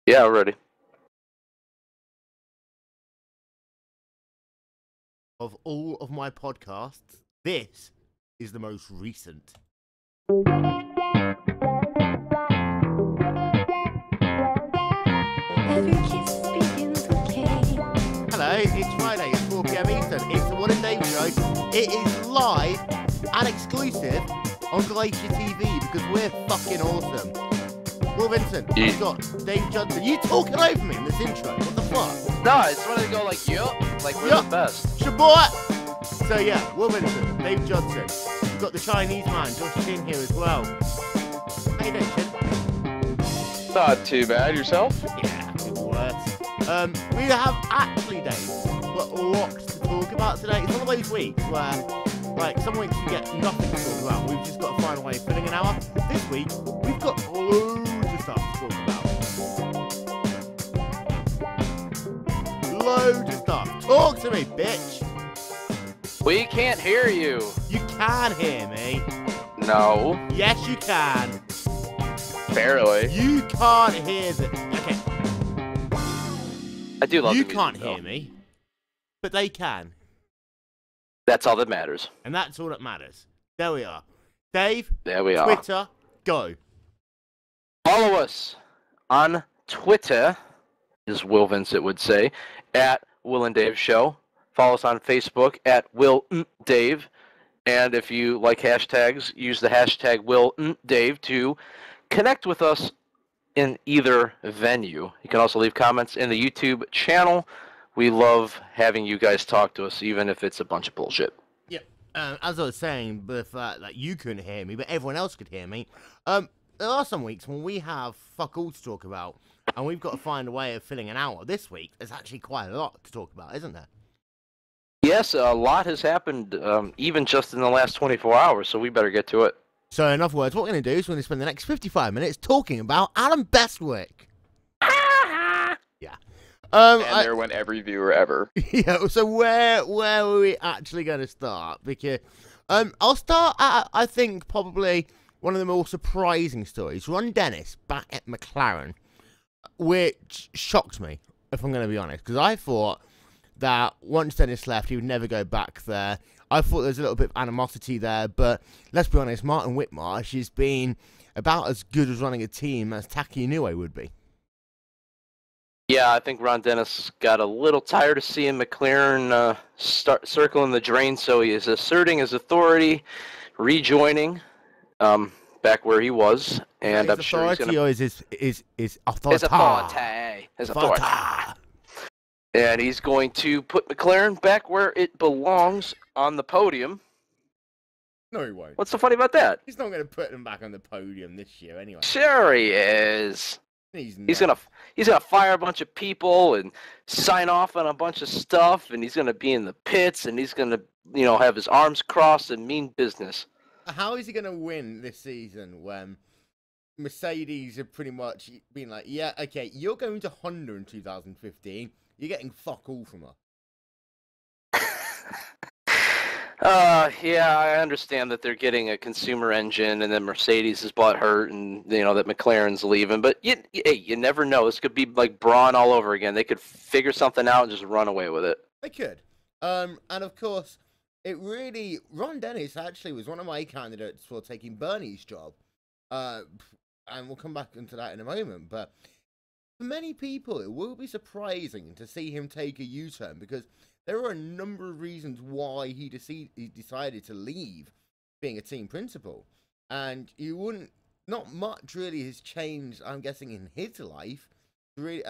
Yeah, ready. Of all of my podcasts, this is the most recent. Hello, it's Friday, it's 4 PM Eastern. It's the Wil and Dave show. It is live and exclusive on GlacierTV because we're fucking awesome. Will Vincent, you've got Dave Johnson. You talking over me in this intro? What the fuck? No, it's when they go like, yup, like we're the best. Shabbat! So yeah, Will Vincent, Dave Johnson. You've got the Chinese man, Josh Chin here as well. How you doing, Chin? Not too bad. Yourself? Yeah, good words. We have actually, Dave, got lots to talk about today. It's one of those weeks where, like, some weeks we get nothing to talk about. We've just got to find a way of filling an hour. This week, we've got loads of stuff to talk about. Loads of stuff. Talk to me, bitch. We can't hear you. You can hear me. No. Yes, you can. Barely. You can't hear the... Okay. I do love You the music, can't though. hear me, but they can. That's all that matters. And that's all that matters. There we are. Dave, There we are. Twitter, go. Follow us on Twitter, as Will Vincent would say, at Wil and Dave Show. Follow us on Facebook at Wil and Dave. And if you like hashtags, use the hashtag Wil and Dave to connect with us in either venue. You can also leave comments in the YouTube channel. We love having you guys talk to us, even if it's a bunch of bullshit. Yeah. As I was saying, the fact that you couldn't hear me, but everyone else could hear me. There are some weeks when we have fuck all to talk about, and we've got to find a way of filling an hour. This week, there's actually quite a lot to talk about, isn't there? Yes, a lot has happened, even just in the last 24 hours, so we better get to it. So, in other words, what we're going to do is we're going to spend the next 55 minutes talking about Adam Bestwick. Yeah. And there went every viewer ever. Yeah, so where are we actually going to start? Because I'll start at, I think, probably one of the more surprising stories. Ron Dennis back at McLaren, which shocked me, if I'm going to be honest, because I thought that once Dennis left, he would never go back there. I thought there was a little bit of animosity there, but let's be honest, Martin Whitmarsh has been about as good as running a team as Taki Inoue would be. Yeah, I think Ron Dennis got a little tired of seeing McLaren start circling the drain, so he is asserting his authority, rejoining back where he was, and I'm sure he's gonna... Is authority? His authority. His authority. And he's going to put McLaren back where it belongs on the podium. No, he won't. What's so funny about that? He's not going to put them back on the podium this year anyway. Sure he is. He's gonna fire a bunch of people and sign off on a bunch of stuff, and he's gonna be in the pits, and he's gonna, have his arms crossed and mean business. How is he gonna win this season when Mercedes have pretty much been like, yeah, okay, you're going to Honda in 2015. You're getting fuck all from her. Yeah, I understand that they're getting a consumer engine, and then Mercedes is butt hurt, and that McLaren's leaving. But you never know. This could be like Braun all over again. They could figure something out and just run away with it. They could. And of course, Ron Dennis actually was one of my candidates for taking Bernie's job. And we'll come back into that in a moment. But for many people, it will be surprising to see him take a U-turn because there are a number of reasons why he decided to leave being a team principal. And not much really has changed, I'm guessing, in his life. Really,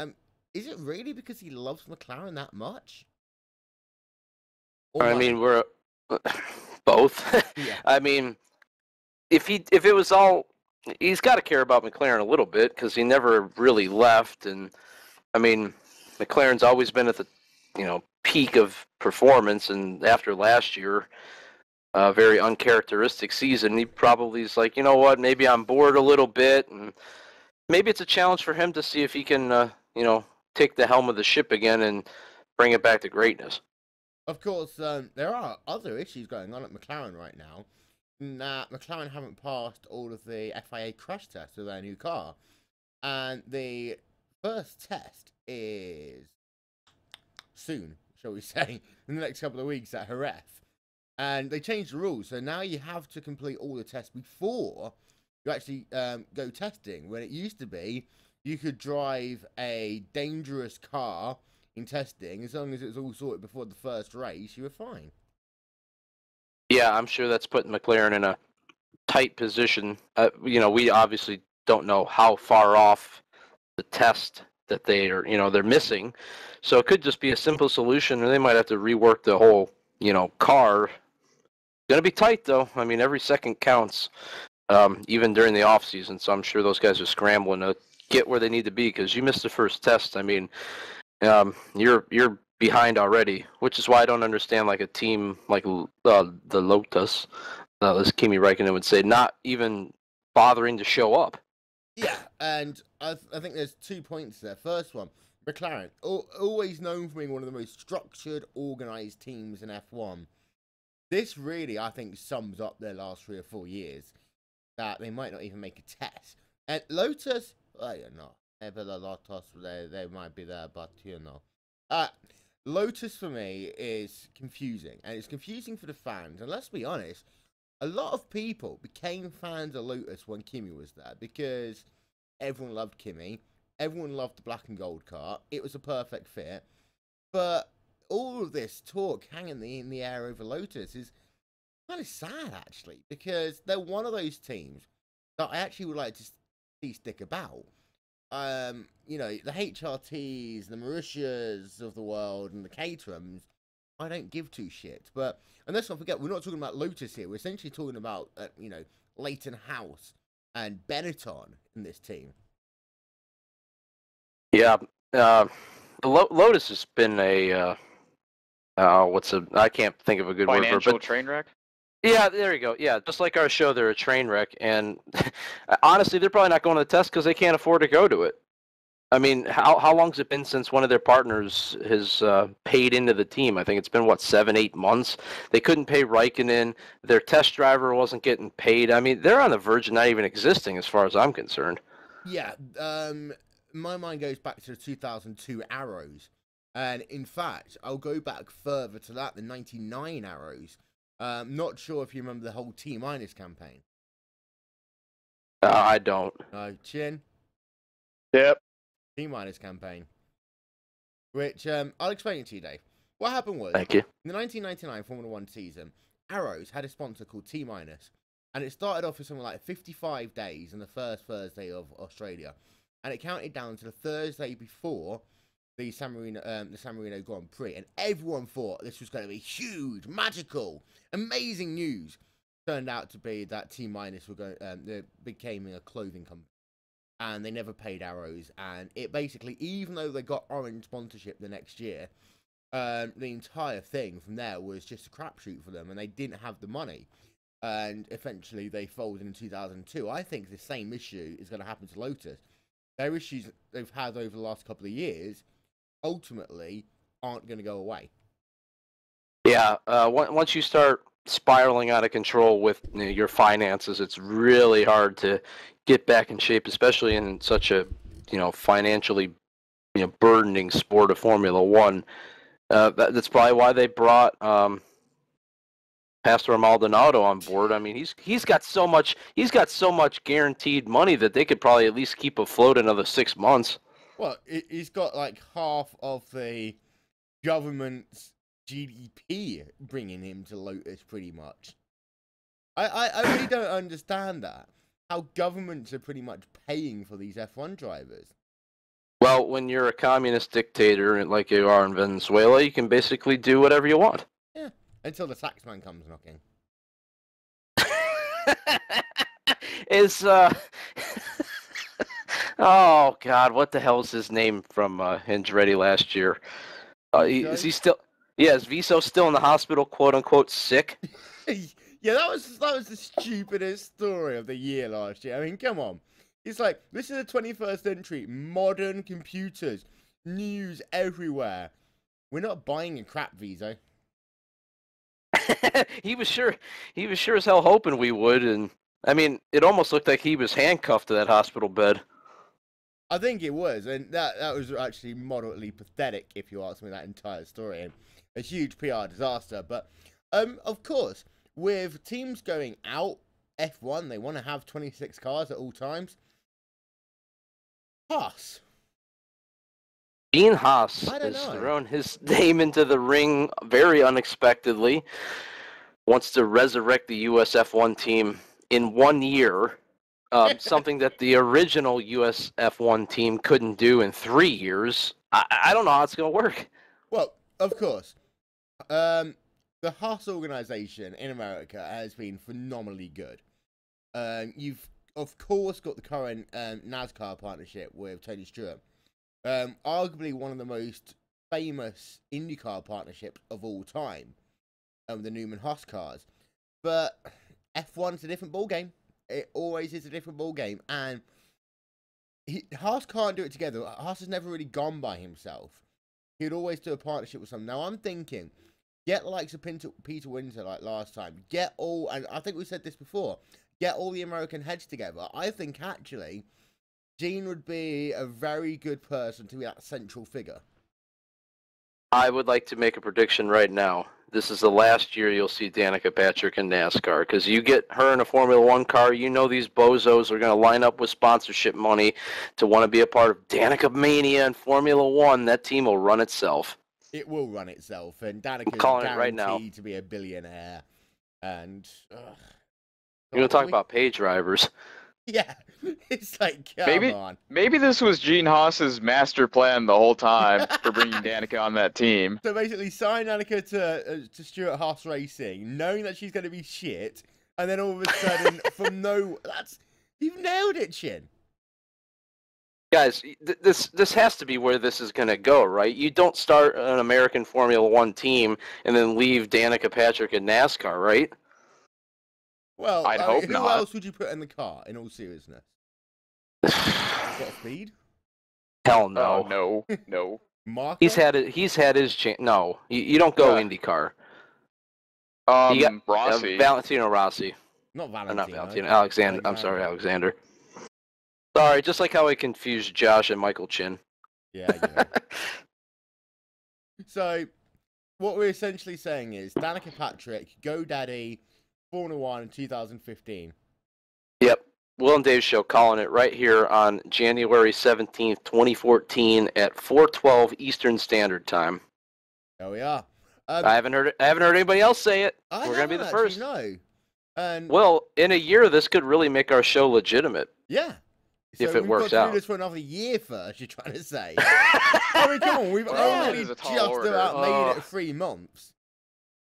is it really because he loves McLaren that much? I mean, we're both. Yeah. I mean, if it was all, he's got to care about McLaren a little bit because he never really left. And I mean, McLaren's always been at the, peak of performance, and after last year, a very uncharacteristic season, he probably is like, you know what, maybe I'm bored a little bit, and maybe it's a challenge for him to see if he can, take the helm of the ship again and bring it back to greatness. Of course, there are other issues going on at McLaren right now. That McLaren haven't passed all of the FIA crash tests of their new car, and the first test is soon, shall we say, in the next couple of weeks at Jerez. And they changed the rules, so now you have to complete all the tests before you actually go testing. When it used to be, you could drive a dangerous car in testing, as long as it was all sorted before the first race, you were fine. Yeah, I'm sure that's putting McLaren in a tight position. We obviously don't know how far off the test that they're missing. So it could just be a simple solution, or they might have to rework the whole, car. Going to be tight, though. I mean, every second counts, even during the off season. So I'm sure those guys are scrambling to get where they need to be, because you missed the first test. I mean, you're behind already, which is why I don't understand like a team like the Lotus, as Kimi Räikkönen would say, not even bothering to show up. Yeah, and I think there's 2 points there. First one, McLaren, always known for being one of the most structured, organised teams in F1. This really, I think, sums up their last 3 or 4 years, that they might not even make a test. And Lotus, I don't know. Maybe the Lotus, they might be there, but Lotus for me is confusing, and it's confusing for the fans. And let's be honest, a lot of people became fans of Lotus when Kimi was there, because everyone loved Kimi, everyone loved the black and gold car. It was a perfect fit, but all of this talk hanging in the air over Lotus is kind of sad, actually, because they're one of those teams that I actually would like to see stick about. The HRTs, the Mauritius of the world, and the Caterhams, I don't give two shits. But, and let's not forget, we're not talking about Lotus here. We're essentially talking about, Leighton House and Benetton in this team. Yeah, Lotus has been a I can't think of a good word for it. Financial train wreck? Yeah, there you go. Yeah, just like our show, they're a train wreck. And honestly, they're probably not going to the test because they can't afford to go to it. I mean, how long has it been since one of their partners has paid into the team? I think it's been, 7-8 months? They couldn't pay Räikkönen. Their test driver wasn't getting paid. I mean, they're on the verge of not even existing as far as I'm concerned. Yeah, my mind goes back to the 2002 Arrows. And in fact, I'll go back further to that, the 99 Arrows. Not sure if you remember the whole T- campaign. I don't. Chin? Yep. T- campaign. Which, I'll explain it to you, Dave. What happened was, Thank you. In the 1999 Formula 1 season, Arrows had a sponsor called T-. And it started off with something like 55 days on the first Thursday of Australia. And it counted down to the Thursday before the San Marino Grand Prix, and everyone thought this was going to be huge, magical, amazing news. Turned out to be that T- were became a clothing company, and they never paid Arrows. And it basically, even though they got orange sponsorship the next year, the entire thing from there was just a crapshoot for them, and they didn't have the money. And eventually, they folded in 2002. I think the same issue is going to happen to Lotus. Their issues they've had over the last couple of years ultimately aren't going to go away. Yeah, once you start spiraling out of control with your finances, it's really hard to get back in shape, especially in such a financially burdening sport of Formula One. That's probably why they brought Pastor Maldonado on board. I mean, he's got so much guaranteed money that they could probably at least keep afloat another 6 months. Well, he's got like half of the government's GDP bringing him to Lotus, pretty much. I really don't understand that. How governments are pretty much paying for these F1 drivers. Well, when you're a communist dictator like you are in Venezuela, you can basically do whatever you want. Yeah, until the taxman comes knocking. Oh God, what the hell is his name from Andretti last year? Is he still? Yeah, is Viso still in the hospital, quote unquote, sick? Yeah, that was the stupidest story of the year last year. I mean, come on. It's like, this is the 21st century, modern computers, news everywhere. We're not buying a crap, Viso. He was sure as hell hoping we would, and I mean, it almost looked like he was handcuffed to that hospital bed. I think it was, and that was actually moderately pathetic, if you ask me, that entire story, and a huge PR disaster. But, of course, with teams going out, F1, they want to have 26 cars at all times. Haas. Gene Haas I don't has know. thrown his name into the ring very unexpectedly. Wants to resurrect the US F1 team in 1 year. Something that the original US F1 team couldn't do in 3 years. I don't know how it's going to work. Well, of course. The Haas organization in America has been phenomenally good. You've, of course, got the current NASCAR partnership with Tony Stewart. Arguably one of the most famous IndyCar partnerships of all time. The Newman Haas cars. But F1's a different ballgame. It always is a different ballgame. And Haas can't do it together. Haas has never really gone by himself. He'd always do a partnership with someone. Now, I'm thinking, get the likes of Peter Winter like last time. Get all, and I think we said this before, get all the American heads together. I think, actually, Gene would be a very good person to be that central figure. I would like to make a prediction right now. This is the last year you'll see Danica Patrick in NASCAR, because you get her in a Formula One car, you know these bozos are going to line up with sponsorship money to want to be a part of Danica Mania and Formula One. That team will run itself. It will run itself, and Danica's guaranteed right now to be a billionaire. And you're going to talk about pay drivers. Yeah, it's like, come on. Maybe this was Gene Haas's master plan the whole time for bringing Danica on that team. So basically, sign Danica to Stuart Haas Racing, knowing that she's going to be shit, and then all of a sudden, you've nailed it, Chin. Guys, this has to be where this is going to go, right? You don't start an American Formula One team and then leave Danica Patrick in NASCAR, right? Well, I'd hope not. Who else would you put in the car, in all seriousness? Got speed? Hell no. Oh, no. Marco? He's had his chance. No, you don't go IndyCar. Rossi. Valentino Rossi. Not Valentino. Not Valentino. Alexander. I'm sorry, Alexander. Sorry, just like how I confused Josh and Michael Chin. Yeah, I know. So, what we're essentially saying is, Danica Patrick, GoDaddy, Formula One in 2015. Yep. Will and Dave Show calling it right here on January 17th, 2014 at 4:12 Eastern Standard Time. There we are. I haven't heard anybody else say it. We're going to be the first. No. And well, in a year, this could really make our show legitimate. Yeah. If it works out. We've got to out. do this for another year first, you're trying to say. I mean, come on, we've only just about made it 3 months.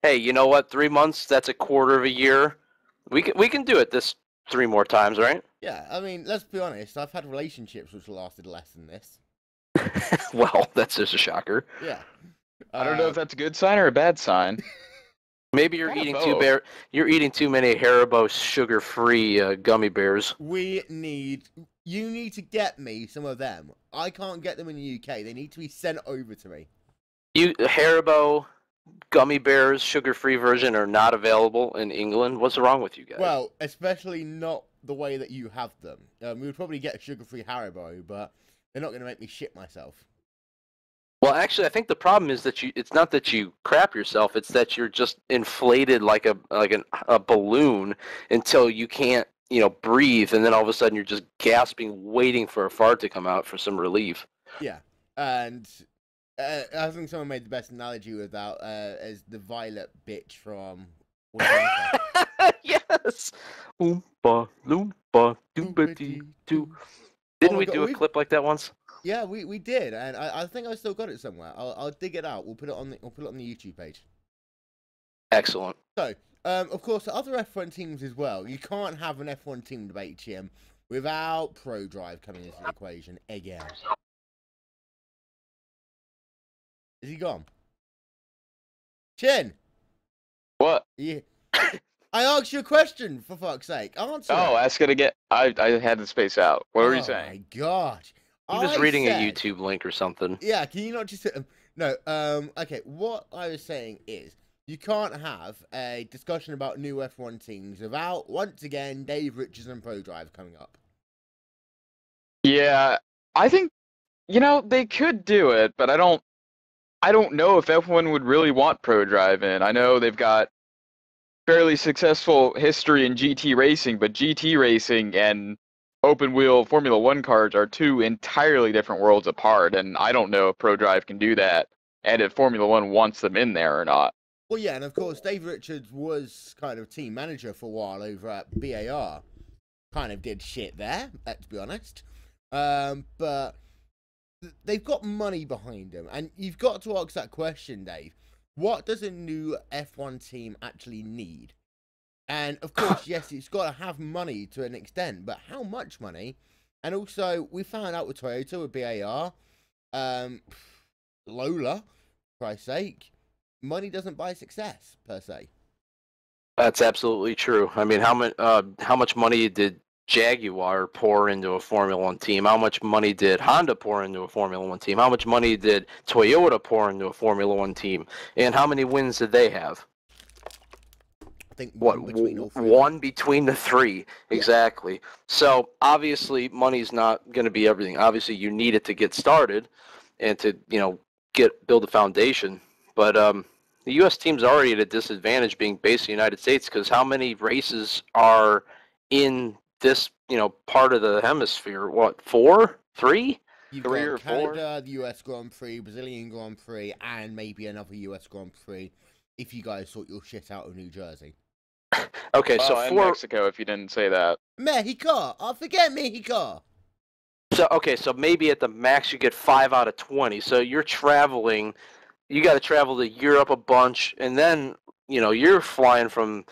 Hey, you know what? 3 months, that's a quarter of a year. We can do it this 3 more times, right? Yeah, I mean, let's be honest. I've had relationships which lasted less than this. Well, that's just a shocker. Yeah. I don't know if that's a good sign or a bad sign. Maybe you're eating You're eating too many Haribo sugar-free gummy bears. You need to get me some of them. I can't get them in the UK. They need to be sent over to me. Haribo gummy bears, sugar-free version, are not available in England. What's wrong with you guys? Well, especially not the way that you have them. We would probably get a sugar-free Haribo, but they're not going to make me shit myself. Well, actually, I think the problem is that it's not that you crap yourself, it's that you're just inflated like a balloon until you can't, breathe, and then all of a sudden you're just gasping, waiting for a fart to come out for some relief. Yeah, and I think someone made the best analogy with that as the violet bitch from... Yes! Oompa, loompa, doopity-doo. Didn't we do a clip like that once? Yeah, we did, and I think I still got it somewhere. I'll dig it out. We'll put it on the YouTube page. Excellent. So, of course, the other F1 teams as well. You can't have an F1 team debate, Jim, without ProDrive coming into the equation again. Is he gone? Chin. What? Yeah. I asked you a question, for fuck's sake. Answer it. Ask it again. I had to space out. What were you saying? Oh my gosh. He was reading a YouTube link or something. Yeah, can you not just... No, okay, what I was saying is, you can't have a discussion about new F1 teams without, once again, Dave Richards and ProDrive coming up. Yeah, I think, they could do it, but I don't know if F1 would really want ProDrive in. I know they've got fairly successful history in GT racing, but GT racing and open wheel Formula One cars are two entirely different worlds apart, and I don't know if ProDrive can do that, and if Formula One wants them in there or not. Well, yeah, and of course, Dave Richards was kind of team manager for a while over at BAR. Kind of did shit there, let's be honest. But they've got money behind them, and you've got to ask that question, Dave. What does a new F1 team actually need? And of course, yes, it's got to have money to an extent, but how much money? And also, we found out with Toyota, with BAR, Lola, for Christ's sake, money doesn't buy success, per se. That's absolutely true. I mean, how much money did Jaguar pour into a Formula One team? How much money did Honda pour into a Formula One team? How much money did Toyota pour into a Formula One team? And how many wins did they have? I think one between the three. Exactly. Yeah. So obviously money's not going to be everything. Obviously you need it to get started and to, build a foundation. But the U.S. team's already at a disadvantage being based in the United States, because how many races are in this, part of the hemisphere? What, 4? 3? You've 3 got or Canada, 4? the US Grand Prix, Brazilian Grand Prix, and maybe another US Grand Prix if you guys sort your shit out of New Jersey. Okay, so and 4... Mexico, if you didn't say that. Mexico! I forget Mexico! So maybe at the max you get 5 out of 20. So you're traveling, you got to travel to Europe a bunch, and then, you're flying from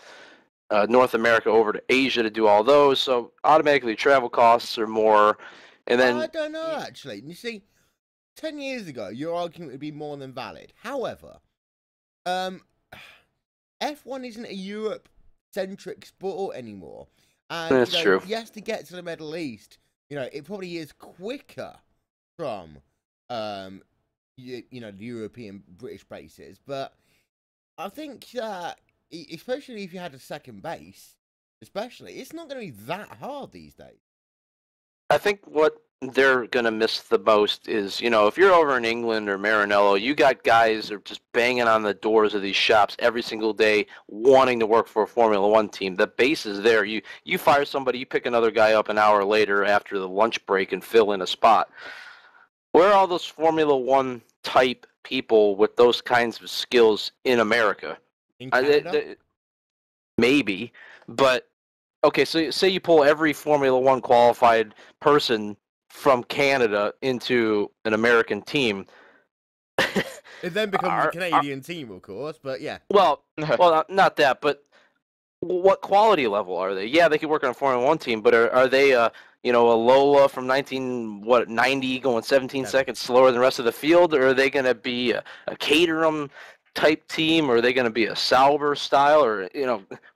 North America over to Asia to do all those, so automatically travel costs are more, and then... I don't know, actually. You see, 10 years ago, your argument would be more than valid. However, F1 isn't a Europe-centric sport anymore. And, That's true. Yes, to get to the Middle East, it probably is quicker from, the European British bases. But I think that, especially if you had a second base, it's not going to be that hard these days. I think what they're going to miss the most is, if you're over in England or Maranello, you got guys that are just banging on the doors of these shops every single day wanting to work for a Formula One team. The base is there. You fire somebody, you pick another guy up an hour later after the lunch break and fill in a spot. Where are all those Formula One type people with those kinds of skills in America? In Canada? Maybe, but okay, so say you pull every Formula One qualified person from Canada into an American team. It then becomes a Canadian team, of course, but yeah. Well, not that, but what quality level are they? Yeah, they could work on a Formula One team, but are they a Lola from 90 going 17 seconds slower than the rest of the field, or are they going to be a Caterham type team, or are they going to be a Sauber style, or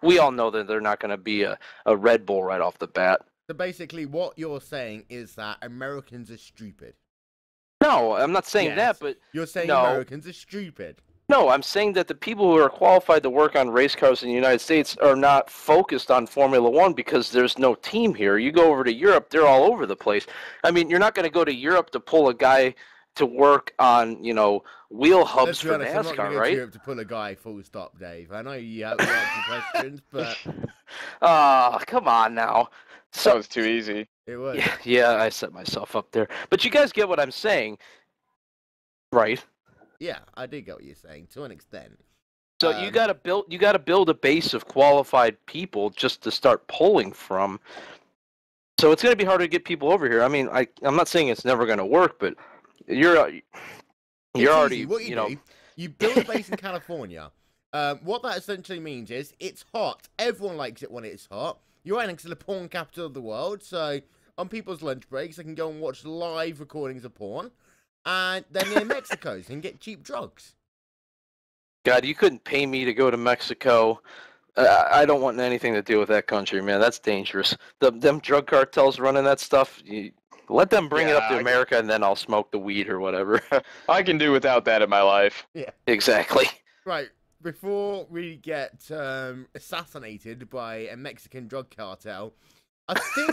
we all know that they're not going to be a Red Bull right off the bat. So basically what you're saying is that Americans are stupid. No, I'm not saying that, but you're saying Americans are stupid. No, I'm saying that the people who are qualified to work on race cars in the United States are not focused on Formula One because there's no team here. You go over to Europe, they're all over the place. I mean, you're not going to go to Europe to pull a guy to work on, wheel hubs for NASCAR, I'm not gonna right? Go to Europe to pull a guy, full stop, Dave. I know you have some questions, but... come on now. That was too easy. It was. Yeah, I set myself up there. But you guys get what I'm saying, right? Yeah, I did get what you're saying, to an extent. So you gotta build a base of qualified people just to start pulling from. So it's gonna be harder to get people over here. I mean, I'm not saying it's never gonna work, but you're already easy. What you do, you build a base in California. What that essentially means is it's hot. Everyone likes it when it's hot. You're right next to the porn capital of the world, so on people's lunch breaks, they can go and watch live recordings of porn. And then near Mexico, so they can get cheap drugs. God, you couldn't pay me to go to Mexico. I don't want anything to do with that country, man. That's dangerous. Them drug cartels running that stuff, let them bring it up to America, and then I'll smoke the weed or whatever. I can do without that in my life. Yeah. Exactly. Right. Before we get assassinated by a Mexican drug cartel, I think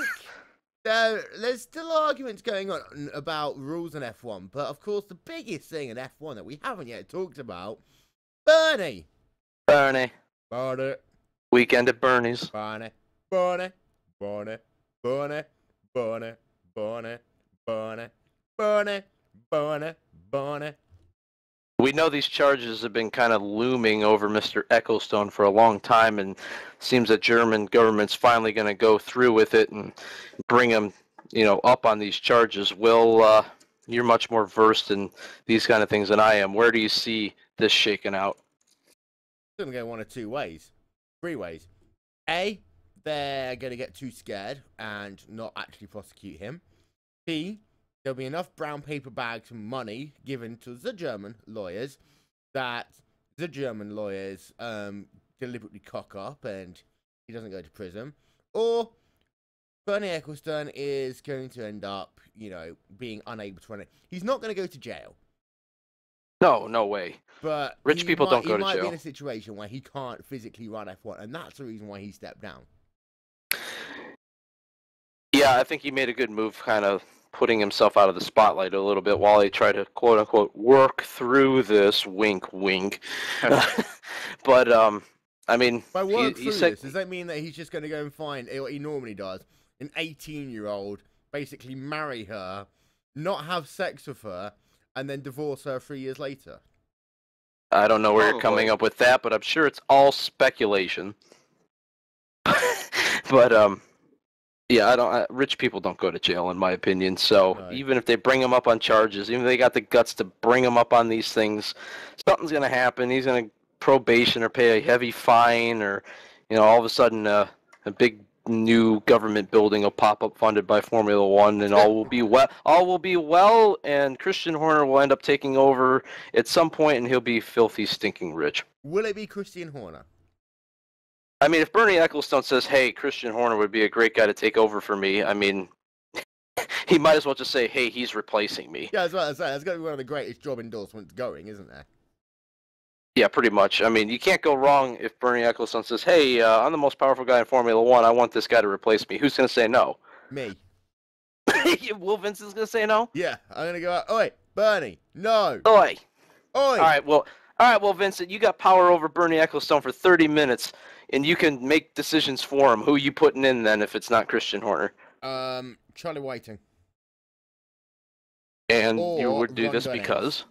There's still arguments going on about rules in F1, but of course the biggest thing in F1 that we haven't yet talked about, Bernie. Bernie. Bernie. Weekend at Bernie's. Bernie. Bernie. Bernie. Bernie. Bernie. Bernie. Bernie. Bernie. Bernie. Bernie. We know these charges have been kind of looming over Mr. Ecclestone for a long time, and seems that German government's finally going to go through with it and bring him, up on these charges. Will, you're much more versed in these kind of things than I am. Where do you see this shaking out? It's going to go one of two ways. Three ways. A, they're going to get too scared and not actually prosecute him. B, there'll be enough brown paper bags and money given to the German lawyers that the German lawyers deliberately cock up and he doesn't go to prison. Or Bernie Ecclestone is going to end up, being unable to run it. He's not going to go to jail. No way. But rich people don't go to jail. He might be in a situation where he can't physically run F1, and that's the reason why he stepped down. Yeah, I think he made a good move, kind of putting himself out of the spotlight a little bit while he tried to quote unquote work through this. Wink, wink. But I mean, by work through this, does that mean that he's just going to go and find what he normally does, an 18-year-old, basically marry her, not have sex with her, and then divorce her 3 years later? I don't know where you're coming up with that, but I'm sure it's all speculation. But yeah, rich people don't go to jail, in my opinion. So right. Even if they bring him up on charges, even if they got the guts to bring him up on these things, something's gonna happen. He's gonna probation or pay a heavy fine, or all of a sudden a big new government building will pop up funded by Formula One, and all will be well. And Christian Horner will end up taking over at some point, and he'll be filthy, stinking rich. Will it be Christian Horner? I mean, if Bernie Ecclestone says, "Hey, Christian Horner would be a great guy to take over for me," I mean, he might as well just say, "Hey, he's replacing me." Yeah, that's what I was saying. That's going to be one of the greatest job endorsements going, isn't there? Yeah, pretty much. I mean, you can't go wrong if Bernie Ecclestone says, "Hey, I'm the most powerful guy in Formula One. I want this guy to replace me." Who's going to say no? Me. Will Vincent's going to say no? Yeah, I'm going to go out. Oi, Bernie, no. Oi. Oi. All right, well, Vincent, you got power over Bernie Ecclestone for 30 minutes, and you can make decisions for him. Who are you putting in then if it's not Christian Horner? Charlie Whiting. And or you would do Ron this Dennis. because?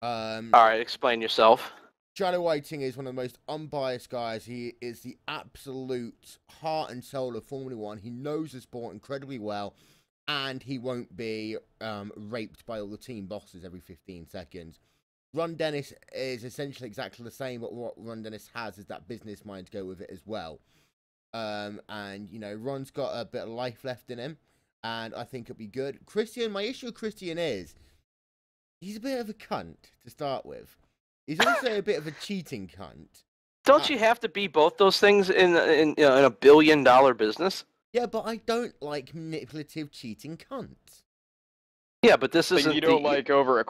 All right, explain yourself. Charlie Whiting is one of the most unbiased guys. He is the absolute heart and soul of Formula One. He knows the sport incredibly well, and he won't be raped by all the team bosses every 15 seconds. Ron Dennis is essentially exactly the same, but what Ron Dennis has is that business mind to go with it as well. And, Ron's got a bit of life left in him, and I think it'll be good. Christian, my issue with Christian is, he's a bit of a cunt to start with. He's also a bit of a cheating cunt. Don't you have to be both those things in a billion-dollar business? Yeah, but I don't like manipulative, cheating cunts. Yeah, but this isn't. But you don't like over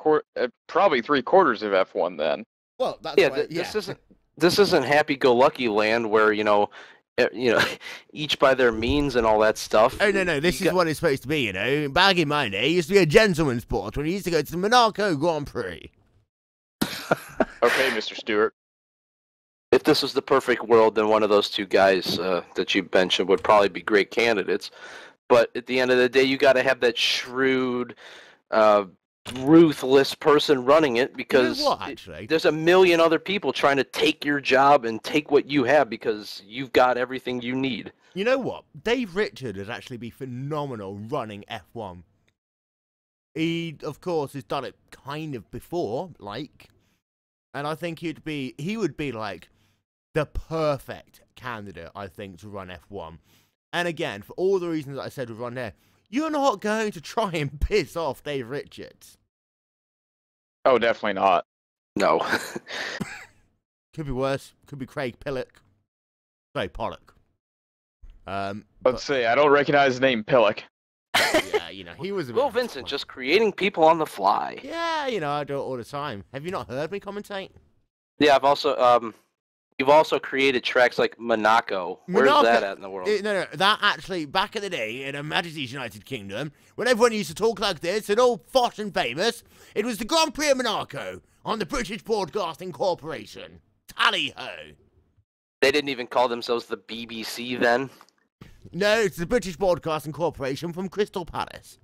probably 3/4 of F1 then. Well, that's this isn't happy-go-lucky land where each by their means and all that stuff. Oh no, this is what it's supposed to be. Back in my day, it used to be a gentleman's sport when we used to go to the Monaco Grand Prix. Okay, Mr. Stewart. If this was the perfect world, then one of those two guys that you mentioned would probably be great candidates. But at the end of the day, you got to have that shrewd, ruthless person running it, because there's a million other people trying to take your job and take what you have because you've got everything you need. You know what? Dave Richard would actually be phenomenal running F1. He, of course, has done it kind of before, and I think he would be like the perfect candidate, I think, to run F1. And again, for all the reasons that I said would run there, you're not going to try and piss off Dave Richards. Oh, definitely not. No. Could be worse. Could be Craig Pillock. Sorry, Pollock. Let's see. I don't recognize the name Pillock. Yeah, he was a Will Vincent just creating people on the fly. Yeah, I do it all the time. Have you not heard me commentate? Yeah, I've also You've also created tracks like Monaco. Where's that at in the world? No. That actually, back in the day in Her Majesty's United Kingdom, when everyone used to talk like this and all posh and famous, it was the Grand Prix of Monaco on the British Broadcasting Corporation. Tally-ho. They didn't even call themselves the BBC then? No, it's the British Broadcasting Corporation from Crystal Palace.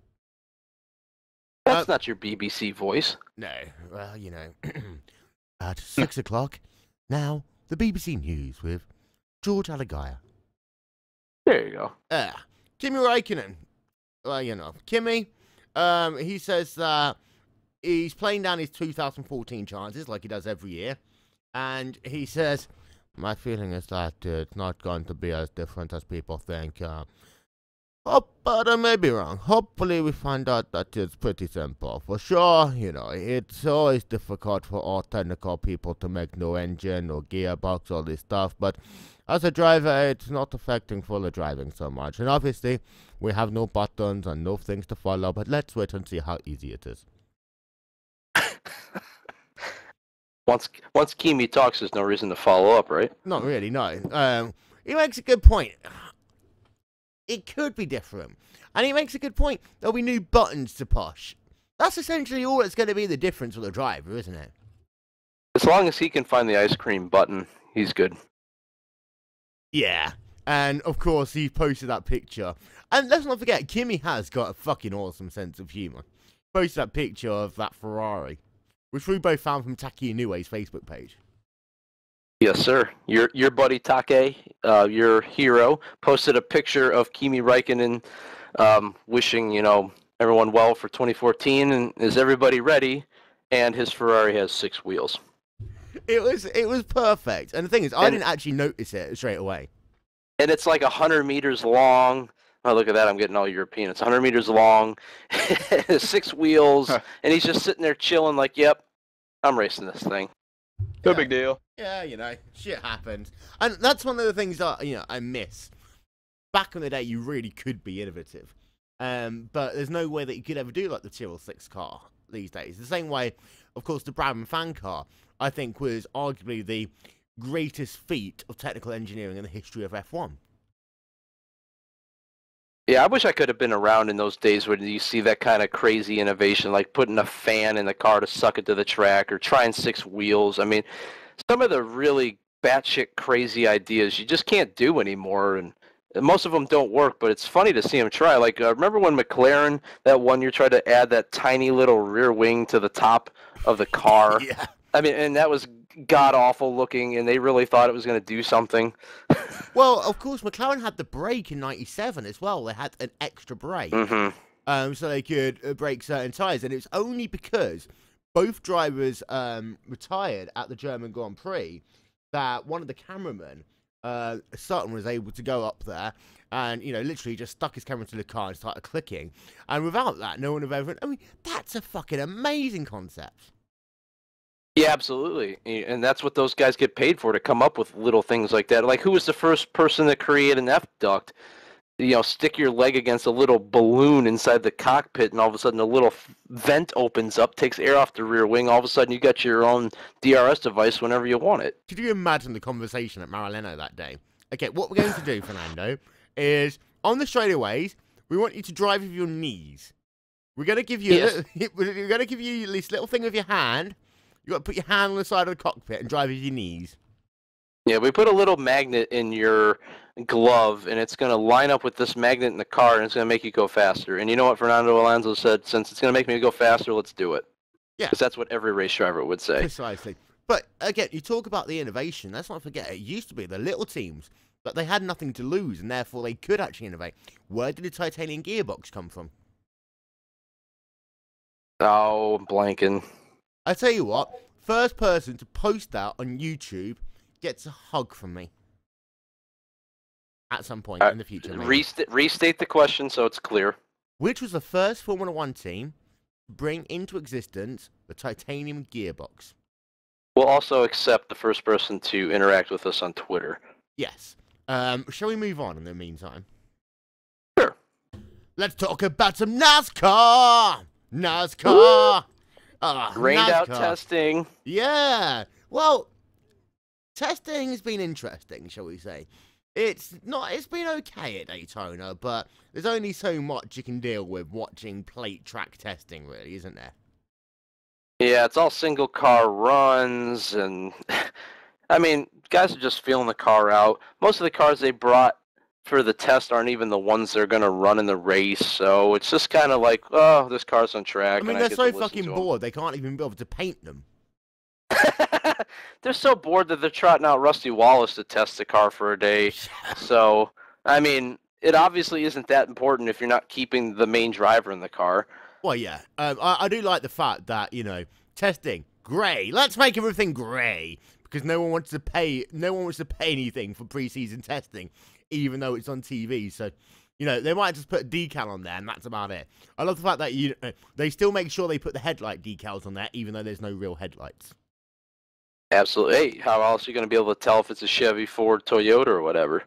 That's not your BBC voice. No, well, you know, at 6 o'clock, now, the BBC News with George Alagaya. There you go. Kimi Räikkönen. Well, you know, Kimi, he says that he's playing down his 2014 chances like he does every year. And he says, my feeling is that it's not going to be as different as people think. But I may be wrong. Hopefully we find out that it's pretty simple. For sure, you know, it's always difficult for all technical people to make no engine or gearbox, all this stuff. But as a driver, it's not affecting full driving so much. And obviously, we have no buttons and no things to follow. But let's wait and see how easy it is. Once Kimi talks, there's no reason to follow up, right? Not really, no. He makes a good point. It could be different. And he makes a good point. There'll be new buttons to push. That's essentially all that's going to be the difference with the driver, isn't it? As long as he can find the ice cream button, he's good. Yeah. And, of course, he posted that picture. And let's not forget, Kimi has got a fucking awesome sense of humour. Posted that picture of that Ferrari, which we both found from Taki Inoue's Facebook page. Yes, sir. Your buddy Take, your hero, posted a picture of Kimi Räikkönen wishing, you know, everyone well for 2014, and is everybody ready? And his Ferrari has 6 wheels. It was perfect. And the thing is, I didn't actually notice it straight away. And it's like 100 meters long. Oh, look at that. I'm getting all European. It's 100 meters long, 6 wheels, and he's just sitting there chilling like, yep, I'm racing this thing. No big deal. Yeah, you know, shit happens. And that's one of the things that, you know, I miss. Back in the day, you really could be innovative. But there's no way that you could ever do like the Tyrrell 6 car these days. The same way, of course, the Brabham fan car, I think, was arguably the greatest feat of technical engineering in the history of F1. Yeah, I wish I could have been around in those days when you see that kind of crazy innovation, like putting a fan in the car to suck it to the track or trying 6 wheels. I mean, some of the really batshit crazy ideas you just can't do anymore, and most of them don't work, but it's funny to see them try. Like, remember when McLaren, that one year, tried to add that tiny little rear wing to the top of the car? Yeah. I mean, and that was god-awful looking, and they really thought it was going to do something. Well, of course, McLaren had the brake in '97 as well. They had an extra brake, so they could brake certain tyres. And it was only because both drivers retired at the German Grand Prix that one of the cameramen, Sutton, was able to go up there and, you know, literally just stuck his camera to the car and started clicking. And without that, no one would have ever... I mean, that's a fucking amazing concept. Yeah, absolutely. And that's what those guys get paid for, to come up with little things like that. Like, who was the first person to create an F-duct? You know, stick your leg against a little balloon inside the cockpit, and all of a sudden a little vent opens up, takes air off the rear wing. All of a sudden you got your own DRS device whenever you want it. Could you imagine the conversation at Maranello that day? Okay, what we're going to do, Fernando, is on the straightaways, we want you to drive with your knees. We're going to give you we're going to give you this little thing with your hand. You got to put your hand on the side of the cockpit and drive with your knees. Yeah, we put a little magnet in your glove, and it's going to line up with this magnet in the car, and it's going to make you go faster. And you know what Fernando Alonso said? Since it's going to make me go faster, let's do it. Yeah. Because that's what every race driver would say. Precisely. But, again, you talk about the innovation. Let's not forget, it used to be the little teams, but they had nothing to lose, and therefore they could actually innovate. Where did the titanium gearbox come from? Oh, I'm blanking. I tell you what, first person to post that on YouTube gets a hug from me. At some point in the future. Restate the question so it's clear. Which was the first Formula 1 team to bring into existence the titanium gearbox? We'll also accept the first person to interact with us on Twitter. Yes. Shall we move on in the meantime? Sure. Let's talk about some NASCAR! NASCAR! Rained out testing. Yeah. Well, testing has been interesting, shall we say. It's been okay at Daytona, but there's only so much you can deal with watching plate track testing, really, isn't there? Yeah, it's all single car runs, and I mean, guys are just feeling the car out. Most of the cars they brought for the test aren't even the ones they're going to run in the race, so it's just kind of like, oh, this car's on track. I mean, they're so fucking bored, they can't even be able to paint them. They're so bored that they're trotting out Rusty Wallace to test the car for a day. So, I mean, it obviously isn't that important if you're not keeping the main driver in the car. Well, yeah. I do like the fact that, testing, grey. Let's make everything grey. Because no one wants to pay anything for preseason testing, even though it's on TV. So, they might just put a decal on there, and that's about it. I love the fact that they still make sure they put the headlight decals on there, even though there's no real headlights. Absolutely. Hey, how else are you going to be able to tell if it's a Chevy, Ford, Toyota, or whatever?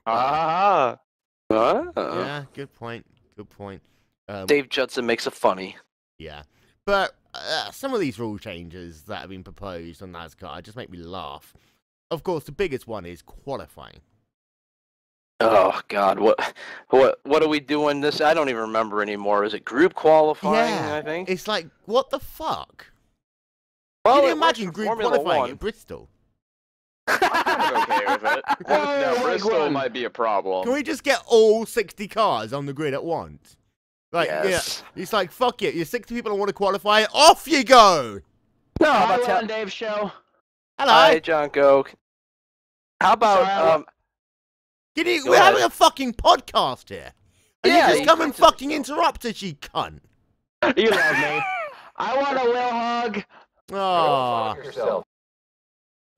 Yeah, good point. Good point. Dave Judson makes it funny. Yeah. But some of these rule changes that have been proposed on NASCAR just make me laugh. Of course, the biggest one is qualifying. Oh God, what are we doing this? I don't even remember anymore. Is it group qualifying? Yeah, I think it's like, what the fuck? Well, Can you imagine group Formula qualifying 1. at Bristol? I'm kind of okay with it. Now, Bristol might be a problem. Can we just get all 60 cars on the grid at once? Like, Yes. yeah, it's like, fuck it. You're 60 people that want to qualify. Off you go. No, Hi, Wil and Dave show. Hello. Hi, John Goke. How about We're having a fucking podcast here. And Yeah, you just you come and can- fucking interrupt us, you cunt. You love me. I want a Wil hug. Oh.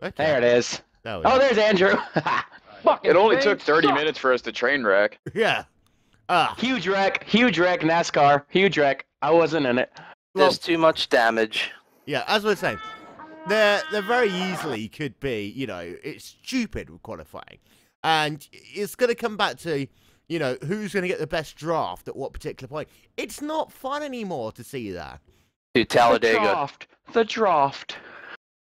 Okay. There it is. There we Oh, go. there's Andrew. It only took 30 minutes for us to train wreck. Yeah. Huge wreck, NASCAR, huge wreck. I wasn't in it. There's too much damage. Yeah, as we're saying, there very easily could be, it's stupid with qualifying. And it's going to come back to, who's going to get the best draft at what particular point. It's not fun anymore to see that. Dude, Talladega. The draft.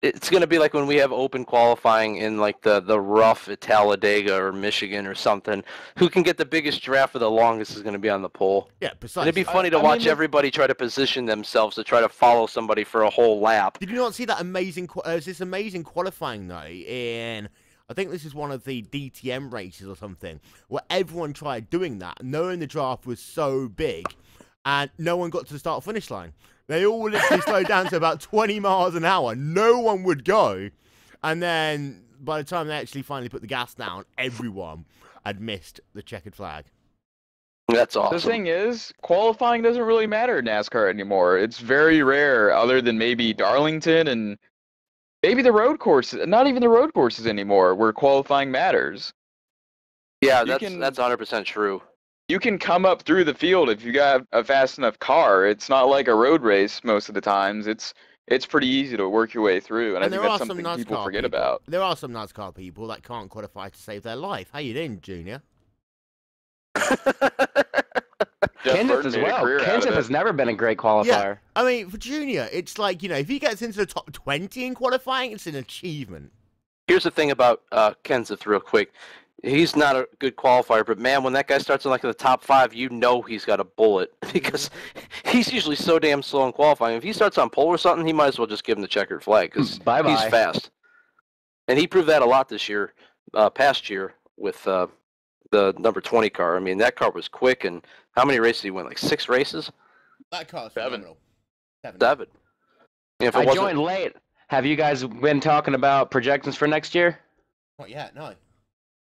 It's going to be like when we have open qualifying in like the rough at Talladega or Michigan or something. Who can get the biggest draft for the longest is going to be on the pole. Yeah, And precisely. it'd be funny to watch everybody try to position themselves to try to follow somebody for a whole lap. Did you not see that amazing, this amazing qualifying, though, in, I think this is one of the DTM races or something, where everyone tried doing that, knowing the draft was so big, and no one got to the start-finish line. They all literally slowed down to about 20 miles an hour. No one would go. And then, by the time they actually finally put the gas down, everyone had missed the checkered flag. That's awesome. The thing is, qualifying doesn't really matter in NASCAR anymore. It's very rare, other than maybe Darlington and maybe the road courses. Not even the road courses anymore, where qualifying matters. Yeah, You that's 100% true. You can come up through the field if you got a fast enough car. It's not like a road race most of the times. It's pretty easy to work your way through, and I think that's something people forget about. There are some NASCAR people that can't qualify to save their life. How you doing, Junior? Kenseth as well. Kenseth has ne's been a great qualifier. Yeah, I mean, for Junior, it's like, if he gets into the top 20 in qualifying, it's an achievement. Here's the thing about Kenseth real quick. He's not a good qualifier, but man, when that guy starts in like the top 5, he's got a bullet because he's usually so damn slow in qualifying. If he starts on pole or something, he might as well just give him the checkered flag because he's fast. And he proved that a lot this year, past year with the number 20 car. I mean, that car was quick, and how many races did he win? Like 6 races? That car's 7. phenomenal. 7. If it I joined late. Have you guys been talking about projections for next year? Not yet, no.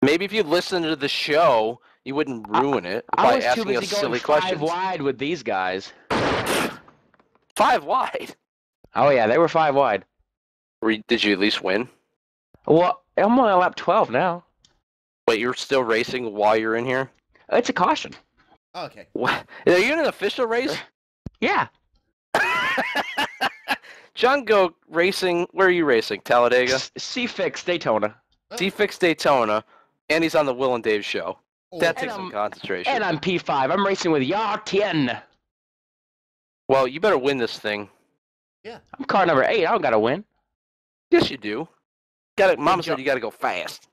Maybe if you listened to the show, you wouldn't ruin it I by was too asking busy us going silly 5 questions. wide with these guys. 5 wide? Oh yeah, they were 5 wide. Did you at least win? Well, I'm only on lap 12 now. Wait, you're still racing while you're in here? It's a caution. Okay. What? Are you in an official race? Yeah. John Go racing. Where are you racing? Talladega? C-Fix Daytona. C-Fix Daytona, and he's on the Wil and Dave show. That takes And some concentration. And I'm P5. I'm racing with Yar 10. Well, you better win this thing. I'm car number 8. I don't gotta win. Yes, you do. Mama said you gotta go fast.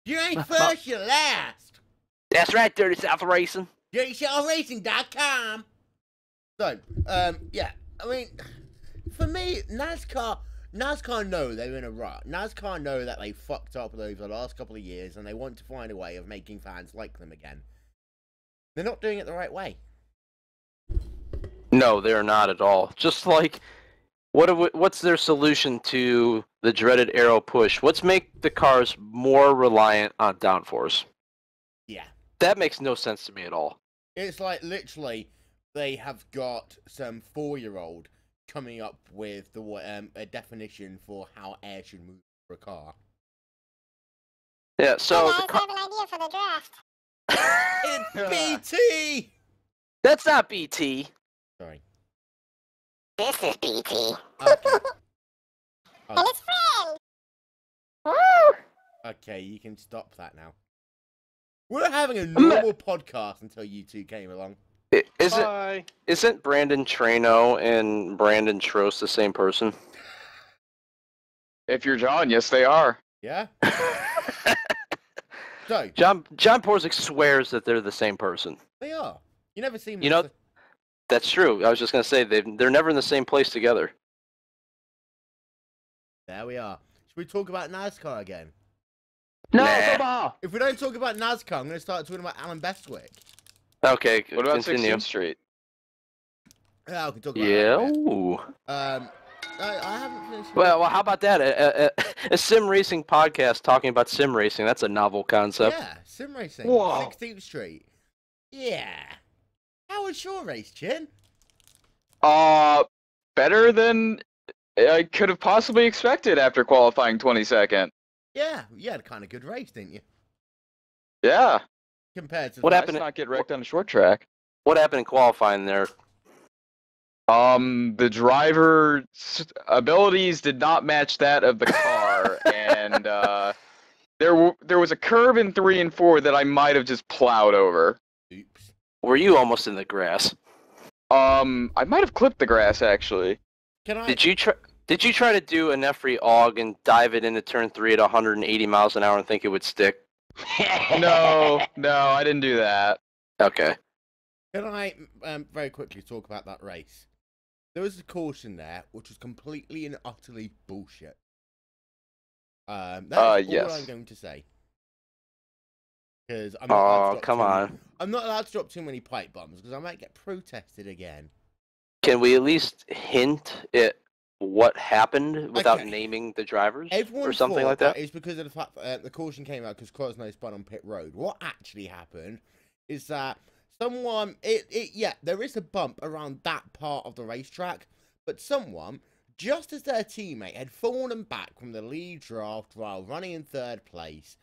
You ain't first, you last. That's right, Dirty South Racing. DirtySouthRacing.com. So, yeah, I mean, for me, NASCAR know they're in a rut. NASCAR know that they fucked up over the last couple of years, and they want to find a way of making fans like them again. They're not doing it the right way. No, they're not at all. Just like, what's their solution to the dreaded aero push? What's make the cars more reliant on downforce? Yeah. That makes no sense to me at all. It's like, literally, they have got some 4-year-old coming up with a definition for how air should move for a car. Yeah, so... Hey guys, I have an idea for the draft. It's BT! That's not BT. Sorry. This is BT. Okay. And his friend. Woo! Okay, you can stop that now. We're having a normal podcast until you two came along. Isn't Brandon Trano and Brandon Trost the same person? If you're John, yes, they are. Yeah? So, John Porzik swears that they're the same person. they are. You never see them. You know, that's true. I was just gonna say they're never in the same place together. There we are. Should we talk about NASCAR again? No, Nah. football. If we don't talk about NASCAR, I'm going to start talking about Alan Bestwick. Okay, What about continue. 16th Street? Yeah, we can talk about Yeah. that in a bit. Ooh. I haven't finished. Well, how about that? A sim racing podcast talking about sim racing. That's a novel concept. Yeah, sim racing. Whoa. 16th Street. Yeah. How was your race, Chin? Better than I could have possibly expected after qualifying 22nd. Yeah, you had a kind of good race, didn't you? Yeah. Compared to What the happened? Let's not get wrecked on a short track. What happened in qualifying there? The driver's abilities did not match that of the car, and there was a curve in 3 and 4 that I might have just plowed over. Oops. Were you almost in the grass? I might have clipped the grass actually. Can I? Did you try to do an Effrey AUG and dive it into turn 3 at 180 miles an hour and think it would stick? No, I didn't do that. Okay. Can I very quickly talk about that race? There was a caution there, which was completely and utterly bullshit. That's all yes. I'm going to say. Because I'm not allowed to drop come on. I'm not allowed to drop too many pipe bombs because I might get protested again. Can we at least hint at what happened without Okay. naming the drivers Everyone or something thought like that? It's because of the fact that the caution came out because Crosno spun on pit road. What actually happened is that someone, yeah, there is a bump around that part of the racetrack, but someone, just as their teammate had fallen back from the lead draft while running in third place,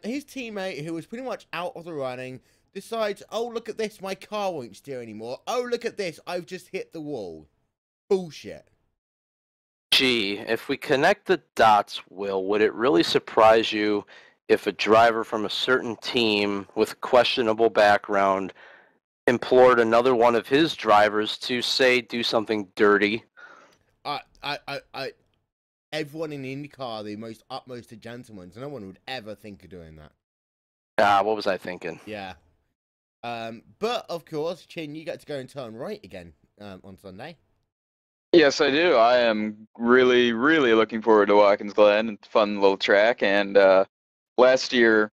his teammate, who was pretty much out of the running, decides, oh, look at this, my car won't steer anymore. Oh, look at this, I've just hit the wall. Bullshit. Gee, if we connect the dots, Will, would it really surprise you if a driver from a certain team with questionable background implored another one of his drivers to, say, do something dirty? Everyone in IndyCar are the most utmost of gentlemen, so no one would ever think of doing that. What was I thinking? Yeah. But, of course, Chin, you get to go and turn right again on Sunday. Yes, I do. I am really, really looking forward to Watkins Glen. It's a fun little track, and last year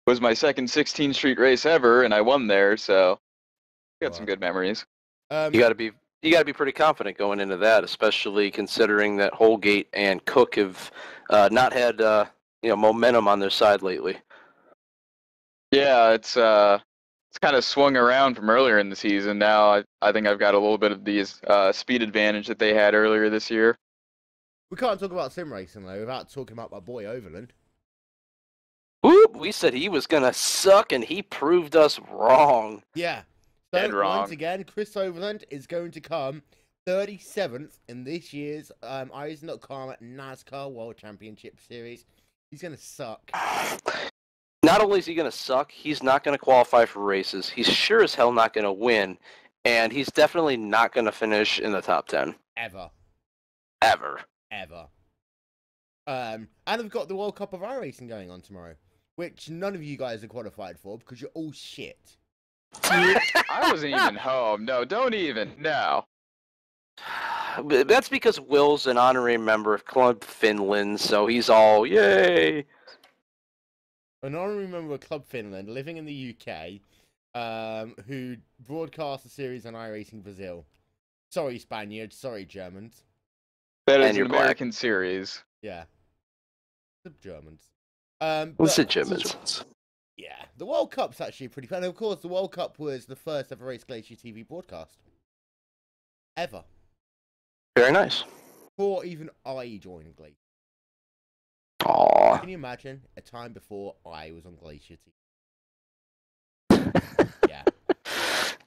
was my second 16th Street race ever, and I won there, so got some good memories. You got to be pretty confident going into that, especially considering that Holgate and Cook have not had momentum on their side lately. Yeah, it's kind of swung around from earlier in the season. Now I think I've got a little bit of the speed advantage that they had earlier this year. We can't talk about sim racing, though, without talking about my boy Overland. Whoop! We said he was going to suck, and he proved us wrong. Yeah. Dead So, wrong. once again, Chris Overland is going to come 37th in this year's Eisen.com NASCAR World Championship Series. He's going to suck. Not only is he going to suck, he's not going to qualify for races. He's sure as hell not going to win, and he's definitely not going to finish in the top 10. Ever. Ever. Ever. And we've got the World Cup of iRacing going on tomorrow, which none of you guys are qualified for because you're all shit. I wasn't even home. No, don't even. No. That's because Will's an honorary member of Club Finland, so he's all, yay! An honorary member of Club Finland, living in the UK, who broadcast a series on iRacing Brazil. Sorry, Spaniards. Sorry, Germans. That is And an you're black. American series. Yeah. The Germans. What's But- the Germans? Yeah, the World Cup's actually pretty fun. And of course, the World Cup was the first ever race GlacierTV broadcast. Ever. Very nice. Before even I joined Glacier. Aww. Can you imagine a time before I was on Glacier Yeah.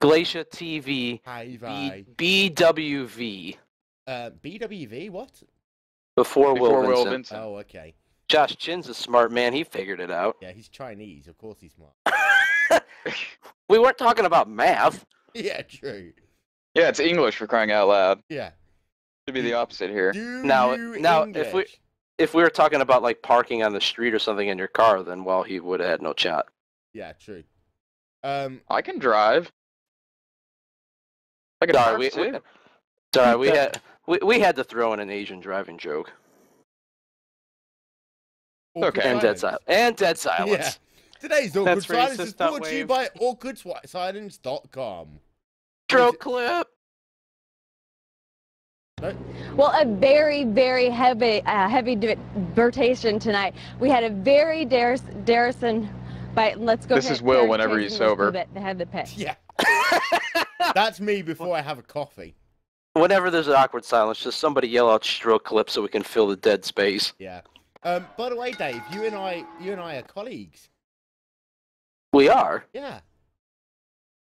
Glacier TV, Hi, bye. BWV, BWV, what? before Before Will Will Vincent. Vincent. Oh, okay. Josh Chin's a smart man. He figured it out. Yeah, he's Chinese. Of course he's smart. We weren't talking about math. Yeah, true. Yeah, it's English for crying out loud. Yeah. Should be the opposite here. Do Now- you now, English? If we were talking about like parking on the street or something in your car, then well, he would have had no chat. Yeah, true. I can drive. I can Sorry, drive too. we had to throw in an Asian driving joke. Awkward Okay. And dead silence. silence. And dead silence. Yeah. Today's Awkward That's Silence is racist, brought to you Wave. by awkwardsilence.com. Stroke clip. Well, a very, very heavy divertation tonight. We had a very Darrison, but let's go This ahead. is Will Derek whenever Chase he's and let's sober. go ahead the pitch. Yeah. That's me before I have a coffee. Whenever there's an awkward silence, just somebody yell out stroke clip so we can fill the dead space. Yeah. By the way, Dave, you and I are colleagues. We are. Yeah.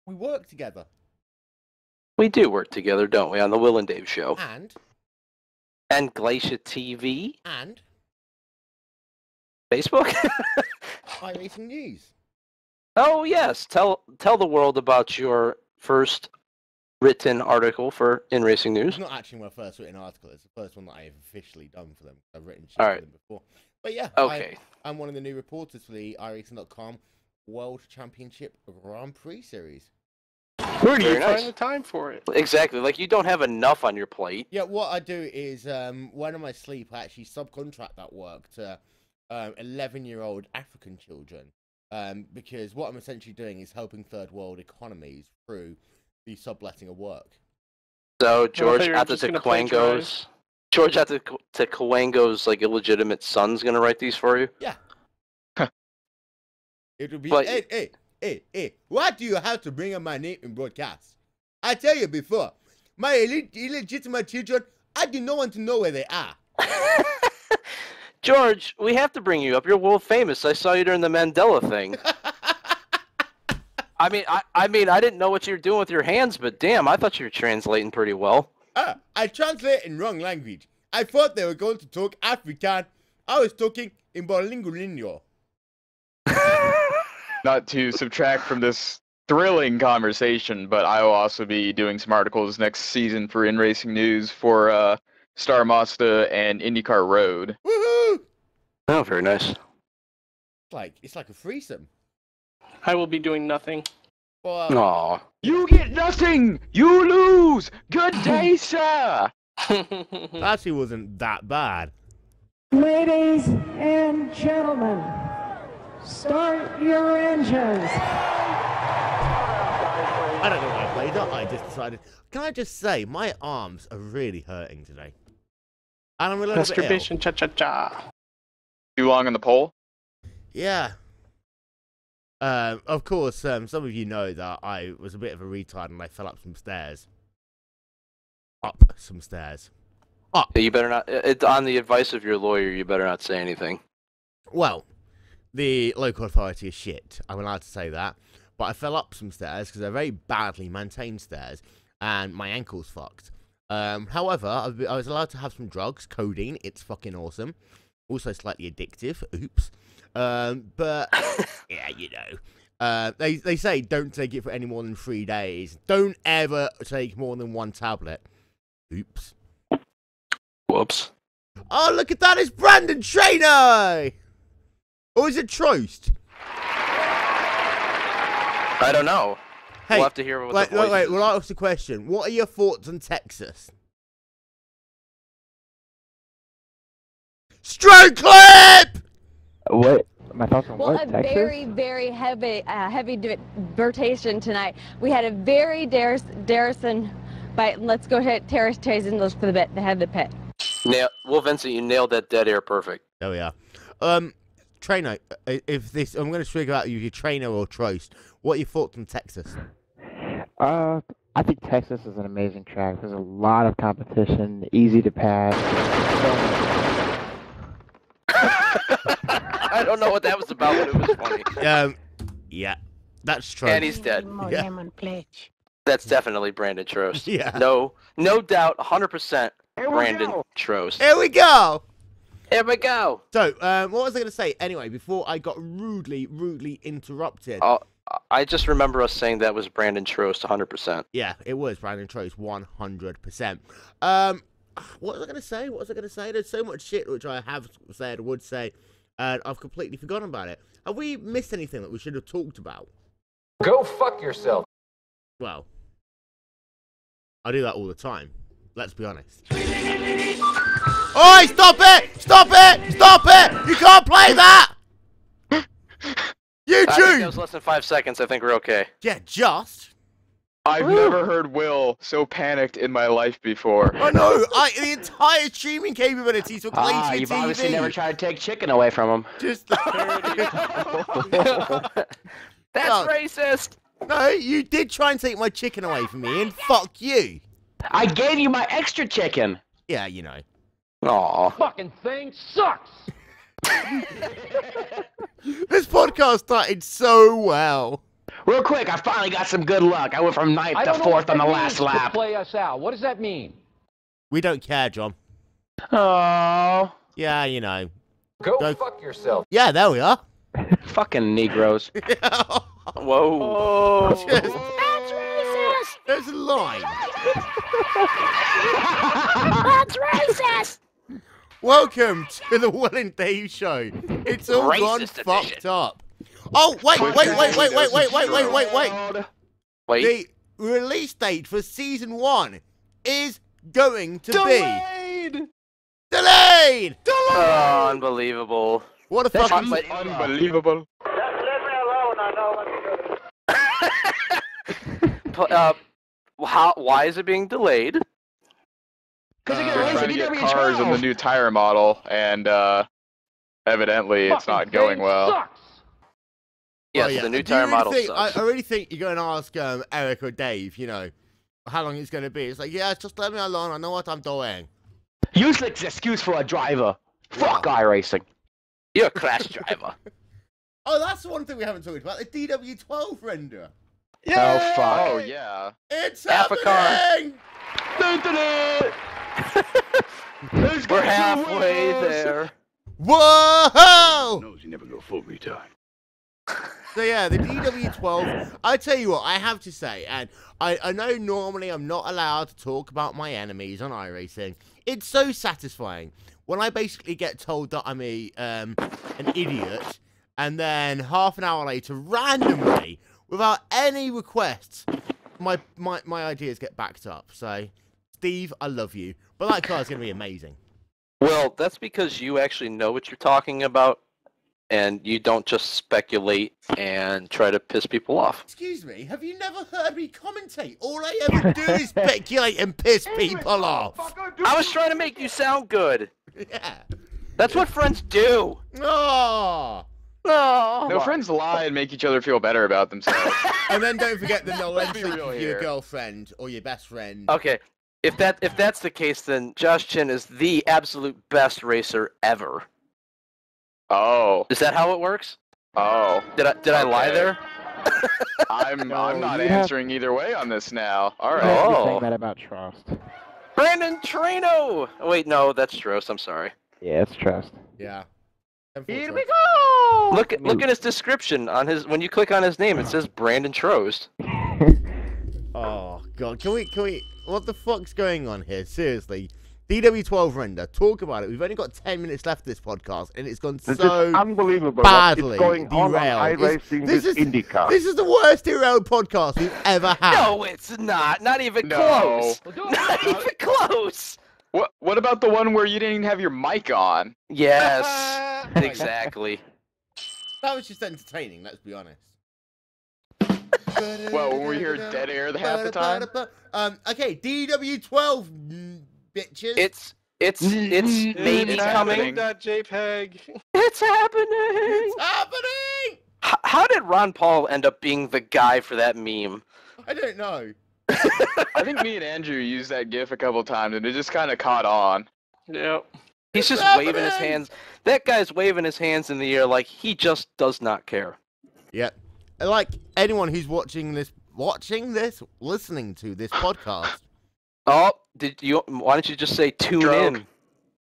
We work together. We do work together, don't we, on the Wil and Dave show. And Glacier TV, And Facebook. iRacing News. Oh yes, tell the world about your first written article for In Racing News. It's not actually my first written article. It's the first one that I've officially done for them. I've written shit All for right. them before. But yeah, Okay. I'm one of the new reporters for the iRacing.com World Championship Grand Prix Series. Where do you Very nice. find the time for it? Exactly. Like you don't have enough on your plate. Yeah, what I do is when I'm asleep, I actually subcontract that work to 11-year-old African children. Because what I'm essentially doing is helping third world economies through the subletting of work. So George you were out to just gonna plagiarize. Coango's. George out to Coango's like illegitimate son's gonna write these for you. Yeah. It would be, But- hey, why do you have to bring up my name in broadcast? I tell you before, my illegitimate children, I do not want to know where they are. George, we have to bring you up. You're world famous. I saw you during the Mandela thing. I mean, I didn't know what you were doing with your hands, but damn, I thought you were translating pretty well. I translate in wrong language. I thought they were going to talk African. I was talking in Bolingulinho. Not to subtract from this thrilling conversation, but I will also be doing some articles next season for In Racing News for Star Mazda and IndyCar Road. Woohoo! Oh, very nice. It's like a threesome. I will be doing nothing. Well, Aw. You get nothing! You lose! Good day, sir! actually wasn't that bad. Ladies and gentlemen, start your engines. I don't know why I played that. I just decided. Can I just say, my arms are really hurting today. And I'm a little bit ill. Masturbation, cha-cha-cha. Too long on the pole? Yeah. Of course, some of you know that I was a bit of a retard and I fell up some stairs. Up some stairs. Up. You better not. On the advice of your lawyer, you better not say anything. Well, the local authority is shit. I'm allowed to say that. But I fell up some stairs because they're very badly maintained stairs, and my ankle's fucked. However, I was allowed to have some drugs, codeine. It's fucking awesome. Also slightly addictive. Oops. But yeah, you know. They say don't take it for any more than 3 days. Don't ever take more than one tablet. Oops. Whoops. Oh, look at that! It's Brandon Trainer! Or is it Trost? I don't know. Hey, We'll have to hear what wait, the voice wait, is. we'll ask the question. What are your thoughts on Texas? Stroke clip! What? My thoughts on Well, what? a Texas? very, very heavy rotation tonight. We had a very Darrison bite. Let's go ahead, Terrace Chazen, look for the bit. They have the pit. Well, Vincent, you nailed that dead air perfect. There we are. Trainer, if this, I'm going to figure out your Trainer or Trost. What are your thoughts on Texas? I think Texas is an amazing track. There's a lot of competition, easy to pass. I don't know what that was about, but it was funny. Yeah, that's Trost. And he's dead. Yeah. That's definitely Brandon Trost. Yeah. No doubt, 100% Brandon Trost. Here we go! Here we go. So, what was I going to say? Anyway, before I got rudely interrupted. Oh, I just remember us saying that was Brandon Trost, 100%. Yeah, it was Brandon Trost, 100%. What was I going to say? There's so much shit which I have said, would say, and I've completely forgotten about it. Have we missed anything that we should have talked about? Go fuck yourself. Well, I do that all the time. Let's be honest. Oi, stop it! Stop it! Stop it! You can't play that! I think that YouTube! was less than 5 seconds. I think we're okay. Yeah, just. I've never heard Will so panicked in my life before. I know. The entire streaming capabilities for Glacier You've TV. obviously never tried to take chicken away from him. Just. That's No. racist. No, you did try and take my chicken away from me, and fuck you. I gave you my extra chicken. Yeah, you know. Aw. Fucking thing sucks. This podcast started so well. Real quick, I finally got some good luck. I went from ninth to fourth on the last lap. Play us out. What does that mean? We don't care, John. Oh, Yeah, you know. Go Go- fuck yourself. Yeah, there we are. fucking Negroes. Whoa. Just- There's a line. That's racist! Welcome to the Wil and Dave show. It's all gone Racist fucked edition. up. Oh, wait. Wait. The release date for season 1 is going to be delayed. Oh, unbelievable. What a That's fucking unbelievable. Why is it being delayed? Because They're trying to get cars on the new tire model, and evidently it's not going well. Yes, Oh, yeah. the new Do you tire really model think, sucks. I really think you're going to ask Eric or Dave, you know, how long it's going to be. It's like, yeah, just let me alone. I know what I'm doing. Useless excuse for a driver. Fuck iRacing. You're a crash driver. Oh, that's the one thing we haven't talked about. The DW12 render. Oh, fuck. Oh, yeah. It's Half a car. happening! We're halfway there. Whoa! Knows you never go full retard. So yeah, the DW12, I tell you what, I have to say, and I know normally I'm not allowed to talk about my enemies on iRacing. It's so satisfying when I basically get told that I'm an idiot, and then half an hour later, randomly, without any requests, my ideas get backed up. So, Steve, I love you, but that car's going to be amazing. Well, that's because you actually know what you're talking about, and you don't just speculate and try to piss people off. Excuse me, have you never heard me commentate? All I ever do is speculate and piss people off. I was trying to make you sound good. Yeah. That's what friends do. Oh. No, friends lie and make each other feel better about themselves. And then don't forget the no Let's be entry real for your here. girlfriend or your best friend. Okay, if that's the case, then Josh Chin is the absolute best racer ever. Oh. Is that how it works? Oh. Did I lie Okay. there? I'm not you have- answering either way on this now. All You right. have to be Oh. saying that about Trust. Brandon Trino. Oh, wait, no, that's Strost. I'm sorry. Yeah, it's Trust. Yeah. Here we go! Look at his description on his. When you click on his name, it says Brandon Trost. Oh god, can we? What the fuck's going on here? Seriously, DW12 render. Talk about it. We've only got 10 minutes left of this podcast, and it's gone This so is unbelievable. badly What is going on derailed. iRacing this IndyCar? This is the worst derailed podcast we've ever had. No, it's not. Not even No. close. Not even close. What about the one where you didn't even have your mic on? Yes, exactly. That was just entertaining, let's be honest. Well, when we hear dead air half the time. Okay, DW12 bitches. It's maybe It's coming. happening. That JPEG. It's happening. It's happening. How did Ron Paul end up being the guy for that meme? I don't know. I think me and Andrew used that GIF a couple times, and it just kind of caught on. Yep. He's just waving his hands. That guy's waving his hands in the air like he just does not care. Yeah. Like anyone who's watching this, listening to this podcast. Oh, why don't you just say tune in?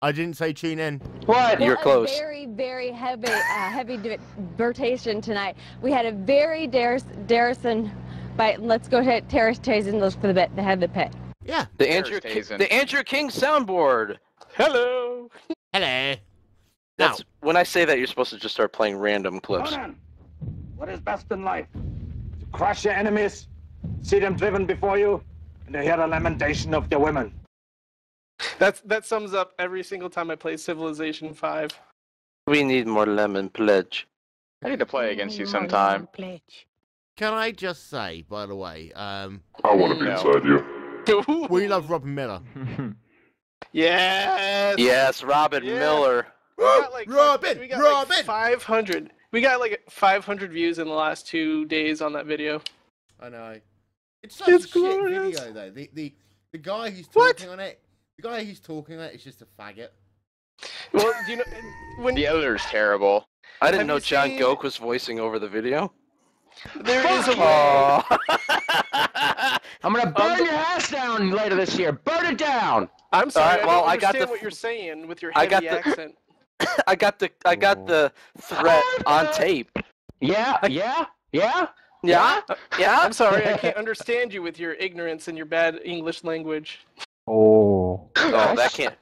I didn't say tune in. What? You're close. A very, very heavy rotation tonight. We had a very Darrison. But let's go ahead, Terrace Chase, and look for the head of the pit. Yeah. The Andrew King soundboard. Hello. Hello. That's when I say that you're supposed to just start playing random clips. Conan, what is best in life? To crush your enemies, see them driven before you, and to hear the lamentation of their women. That sums up every single time I play Civilization 5. We need more lemon pledge. I need to play against you sometime. Can I just say, by the way, I want to be inside you. we love Robin Miller. Yes. Yes, Robin Miller. We got like Robin. Like 500. We got like 500 views in the last 2 days on that video. I know. It's such a shit video though. The guy who's talking on it. The guy who's talking on it is just a faggot. Well, you know when The editor's terrible. I didn't know John Goke was voicing over the video. there is a Oh. I'm gonna burn your house down later this year. Burn it down. I'm sorry. Alright, well, I I don't got understand the- what you're saying with your I got heavy the- accent. I got the threat on tape. Yeah. Yeah. I'm sorry, I can't understand you with your ignorance and your bad English language. Oh. Oh, that can't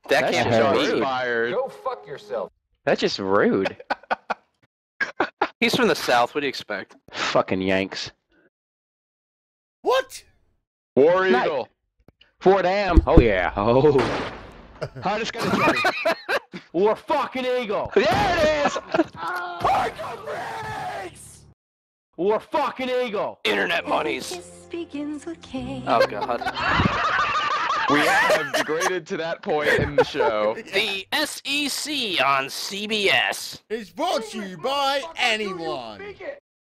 That's be rude. Inspired. Go fuck yourself. That's just rude. He's from the South. What do you expect? Fucking Yanks. What? War Nice. Eagle. Fort Am. Oh yeah. Oh. Hardest gonna try. War fucking Eagle. There it is. War fucking Eagle. Internet monies. Begins with K. Oh God. We have degraded to that point in the show. The SEC on CBS. It's brought to you by anyone.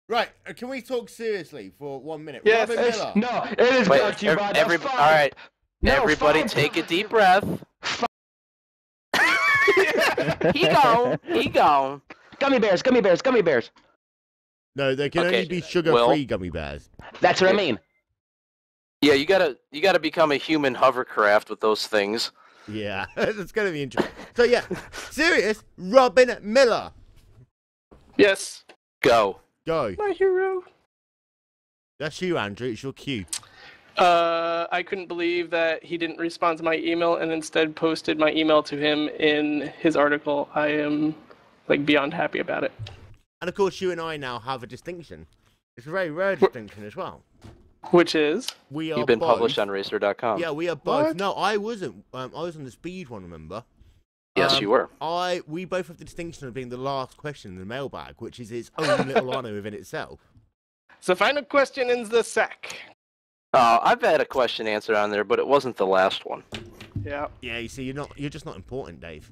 Right, can we talk seriously for 1 minute? Yes. Robin Miller. No, it is brought to you by the All right. No, Everybody fine. take a deep breath. He gone. Gummy bears. No, they can Okay, only be sugar-free gummy bears. That's what I mean. Yeah, you gotta become a human hovercraft with those things. Yeah, that's going to be interesting. So yeah, serious, Robin Miller. Yes. Go. Go. My hero. That's you, Andrew. It's your cue. I couldn't believe that he didn't respond to my email and instead posted my email to him in his article. I am like beyond happy about it. And of course, you and I now have a distinction. It's a very rare distinction as well. Which is? We are You've been both, published on Racer.com. Yeah, we are both. What? No, I wasn't. I was on the speed one, remember? Yes, you were. We both have the distinction of being the last question in the mailbag, which is its own little honor within itself. So final question in the sack. I've had a question answered on there, but it wasn't the last one. Yeah. Yeah, you see, you're just not important, Dave.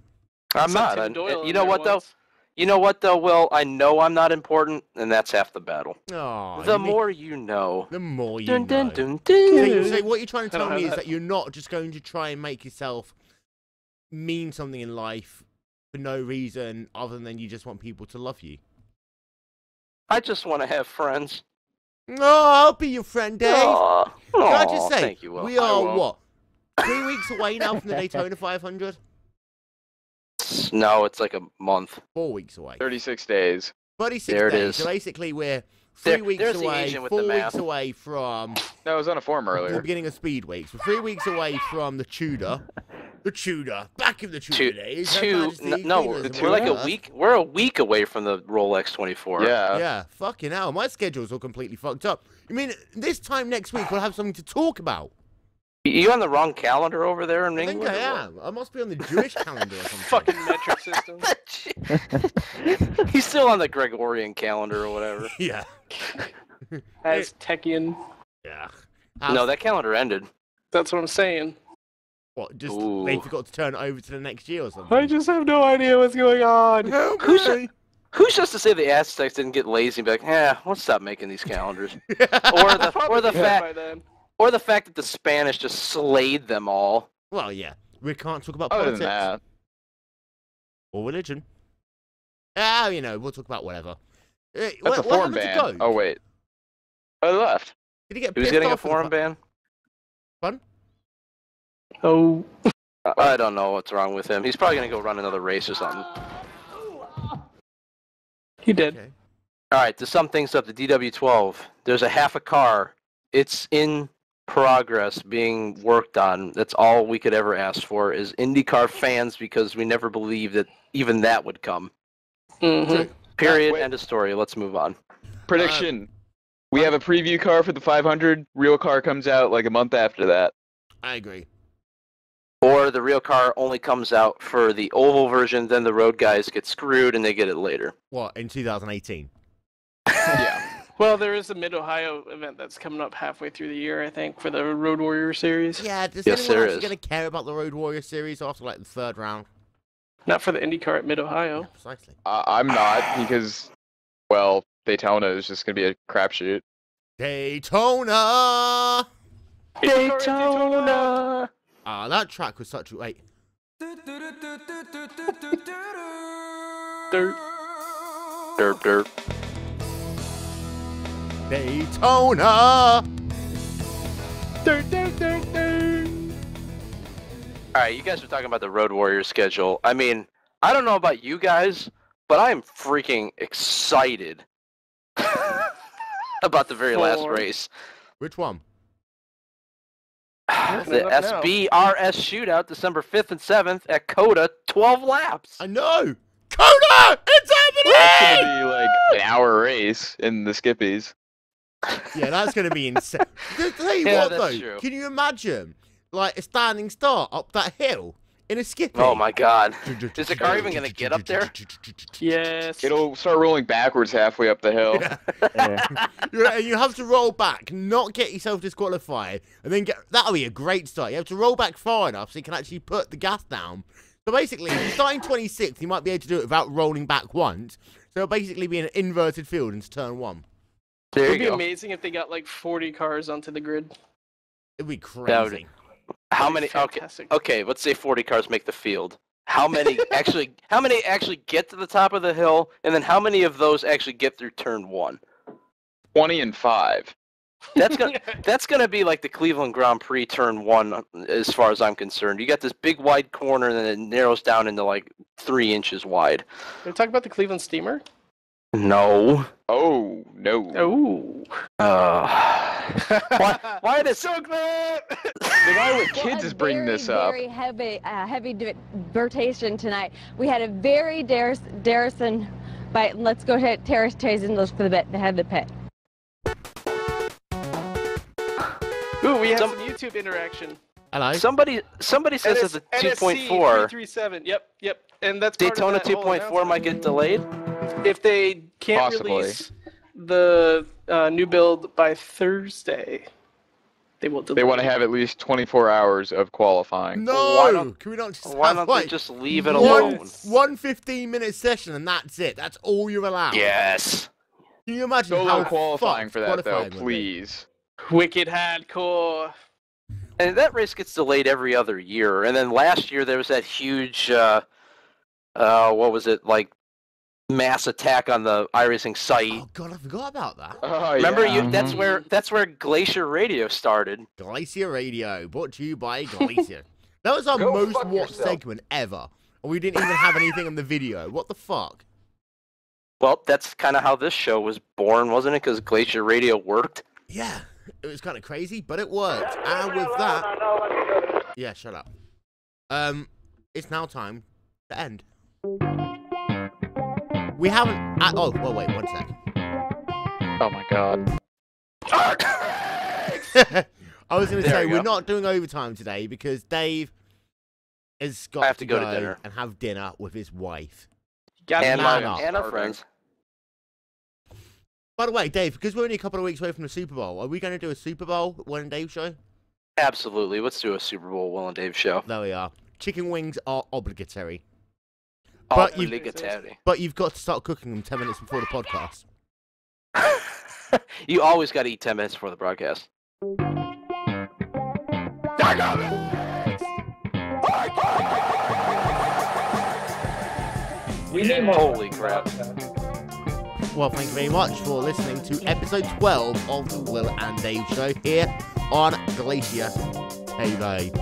I'm Saw not. Tim Doyle in You know there what though? once. You know what though, Will? I know I'm not important, and that's half the battle. Oh, The more you know. the more you Dun, know. dun, dun, So what you're trying to I don't tell me have is that. that you're not just going to try and make yourself mean something in life for no reason other than you just want people to love you. I just want to have friends. Oh, I'll be your friend, Dave. Aw. Can I Aw, just say, thank you, Will. we I are, won't. what, 3 weeks away now from the Daytona 500? No, it's like a month. 4 weeks away. 36 days. 36 There it days. is. So basically we're 3 There- weeks there's the away, Asian with 4 the weeks math. away from No, it was on a form the earlier. beginning of Speed Weeks. We're 3 weeks away from the Tudor. The Tudor. Back in the Tudor days. Her Majesty, No, Queen we're Elizabeth like a I. week. We're a week away from the Rolex 24. Yeah. Yeah, fucking hell. My schedule's all completely fucked up. I mean, this time next week we'll have something to talk about. You on the wrong calendar over there in I think England? I am. I must be on the Jewish calendar or something. Fucking metric system. He's still on the Gregorian calendar or whatever. Yeah. Aztecian. Yeah. No, that calendar ended. That's what I'm saying. What, just Ooh. they forgot to turn it over to the next year or something? I just have no idea what's going on. Who's just to say the Aztecs didn't get lazy and be like, let's stop making these calendars? Or the fact that the Spanish just slayed them all. Well, yeah. We can't talk about Other politics. than that, Or religion. You know, we'll talk about whatever. that's what a foreign happened to ban. Doge? Oh wait, I left. Did he get Who's pissed getting a off with foreign ban? Fun? Oh. I don't know what's wrong with him. He's probably going to go run another race or something. He did. Okay. All right, to sum things up, the DW12, there's a half a car. It's in progress being worked on. That's all we could ever ask for is IndyCar fans because we never believed that even that would come. Mm-hmm. Period. End of story. Let's move on. Prediction. We have a preview car for the 500. Real car comes out like a month after that. I agree. Or the real car only comes out for the oval version, then the road guys get screwed and they get it later. What, in 2018? Yeah. Well, there is a Mid-Ohio event that's coming up halfway through the year, I think, for the Road Warrior Series. Yeah, does Yes, anyone there actually is. going to care about the Road Warrior series after, like, the third round? Not for the IndyCar at Mid-Ohio. Yeah, precisely. I'm not because, well, Daytona is just gonna be a crapshoot. Daytona! Daytona! That track was such a... Wait. Dirt. Derp, derp. Daytona! All right, you guys are talking about the Road Warrior schedule. I mean, I don't know about you guys, but I am freaking excited about the very last race. Which one? The SBRS shootout, December 5th and 7th at COTA, 12 laps. I know! COTA! It's happening! That's gonna be like an hour race in the Skippies. Yeah, that's going to be insane. Tell you Yeah, what, that's though, true. can you imagine, like, a standing start up that hill in a skippy? Oh my god. Is the car even going to get up there? Yes. It'll start rolling backwards halfway up the hill. Yeah, and you have to roll back, not get yourself disqualified, and then that'll be a great start. You have to roll back far enough so you can actually put the gas down. So basically, if you're starting 26th, you might be able to do it without rolling back once. So it'll basically be an inverted field into turn one. There It you would be go. amazing if they got like 40 cars onto the grid. It'd be That would- crazy. How many? Fantastic. Okay, let's say 40 cars make the field. How many actually get to the top of the hill, and then how many of those actually get through turn one? 20 and 5. That's gonna be like the Cleveland Grand Prix turn one, as far as I'm concerned. You got this big wide corner, and then it narrows down into like 3 inches wide. Did we talk about the Cleveland Steamer? No. Oh no. Oh. Why does So glad. The guy with kids is bringing this up. Very heavy debatation tonight. We had a very Darrison, but let's go ahead, Terrace Tazen, look for the bit, the head of the pit. Ooh, we have some YouTube interaction. Hello? somebody says that the 2.4 337. Yep. And that's part of Daytona that whole 2.4 might get delayed? if they can't Possibly. release the new build by Thursday, they will delay. They want to have at least 24 hours of qualifying. No! Can we not just Why have, don't like, they just leave it alone? one 15-minute session and that's it. That's all you're allowed. Yes. Can you imagine Solo how qualifying fucked for that though, qualifying would be? please. Wicked hardcore. And that race gets delayed every other year. And then last year there was that huge, what was it, like, mass attack on the iRacing site. Oh god, I forgot about that. Oh, Remember yeah. That's where Glacier Radio started. Glacier Radio, brought to you by Glacier. That was our Go most fuck watched yourself. segment ever. And we didn't even have anything on the video. What the fuck? Well, that's kind of how this show was born, wasn't it? Because Glacier Radio worked. Yeah, it was kind of crazy, but it worked. And with that... Yeah, shut up. It's now time to end. We haven't. Oh, well, wait, 1 sec. Oh my god. I was going to say, we're not doing overtime today because Dave has got to go to dinner and have dinner with his wife. And our friends. By the way, Dave, because we're only a couple of weeks away from the Super Bowl, are we going to do a Super Bowl Wil and Dave show? Absolutely. Let's do a Super Bowl Wil and Dave show. There we are. Chicken wings are obligatory. But you've got to start cooking them 10 minutes before the podcast. You always got to eat 10 minutes before the broadcast. We need more. Holy crap. Well, thank you very much for listening to episode 12 of the Wil and Dave show here on GlacierTV.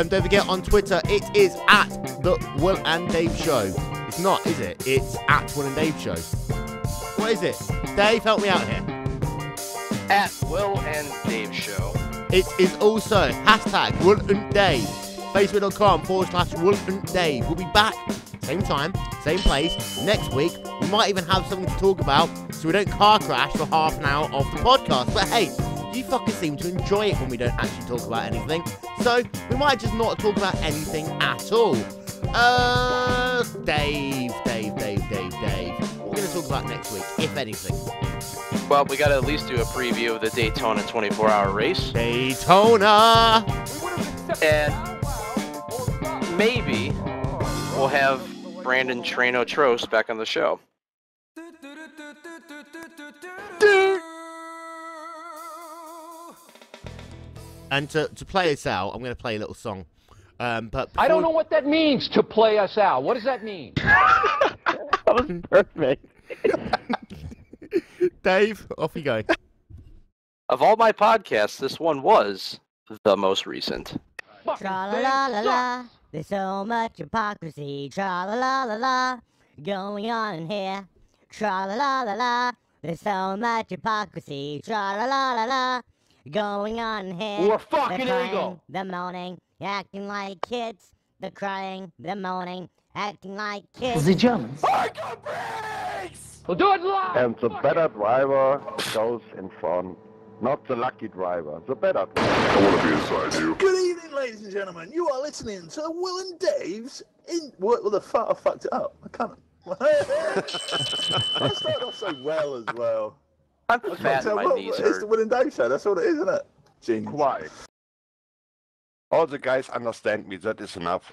Don't forget, on Twitter, it is at the Wil and Dave show. It's not, is it? It's at Wil and Dave show. What is it? Dave, help me out here. At Wil and Dave show. It is also hashtag Wil and Dave. Facebook.com/Wil and Dave. We'll be back, same time, same place, next week. We might even have something to talk about so we don't car crash for half an hour of the podcast. But hey, you fuckers seem to enjoy it when we don't actually talk about anything. So we might just not talk about anything at all. Dave. What are we going to talk about next week, if anything? Well, we got to at least do a preview of the Daytona 24-hour race. Daytona! And maybe we'll have Brandon Trano Trost back on the show. And to play us out, I'm going to play a little song. But I don't know what that means, to play us out. What does that mean? That was perfect. Dave, off you go. Of all my podcasts, this one was the most recent. Tra-la-la-la-la, there's so much hypocrisy, tra-la-la-la-la, going on in here. Tra-la-la-la-la, there's so much hypocrisy, tra-la-la-la-la, going on in here. We're fucking They're crying, Eagle. they're moaning, acting like kids. They're crying, they're moaning, acting like kids. The Germans. We'll do it live! And the better driver goes in front. Not the lucky driver, the better driver. I want to be inside you. Good evening, ladies and gentlemen. You are listening to Wil and Dave's What the fuck? I fucked it up. I can't. I started off so well as well. I'm fat and my knees hurt. It's the Wil and Dave show. That's all it is, isn't it? Genius. Why? All the guys understand me, that is enough.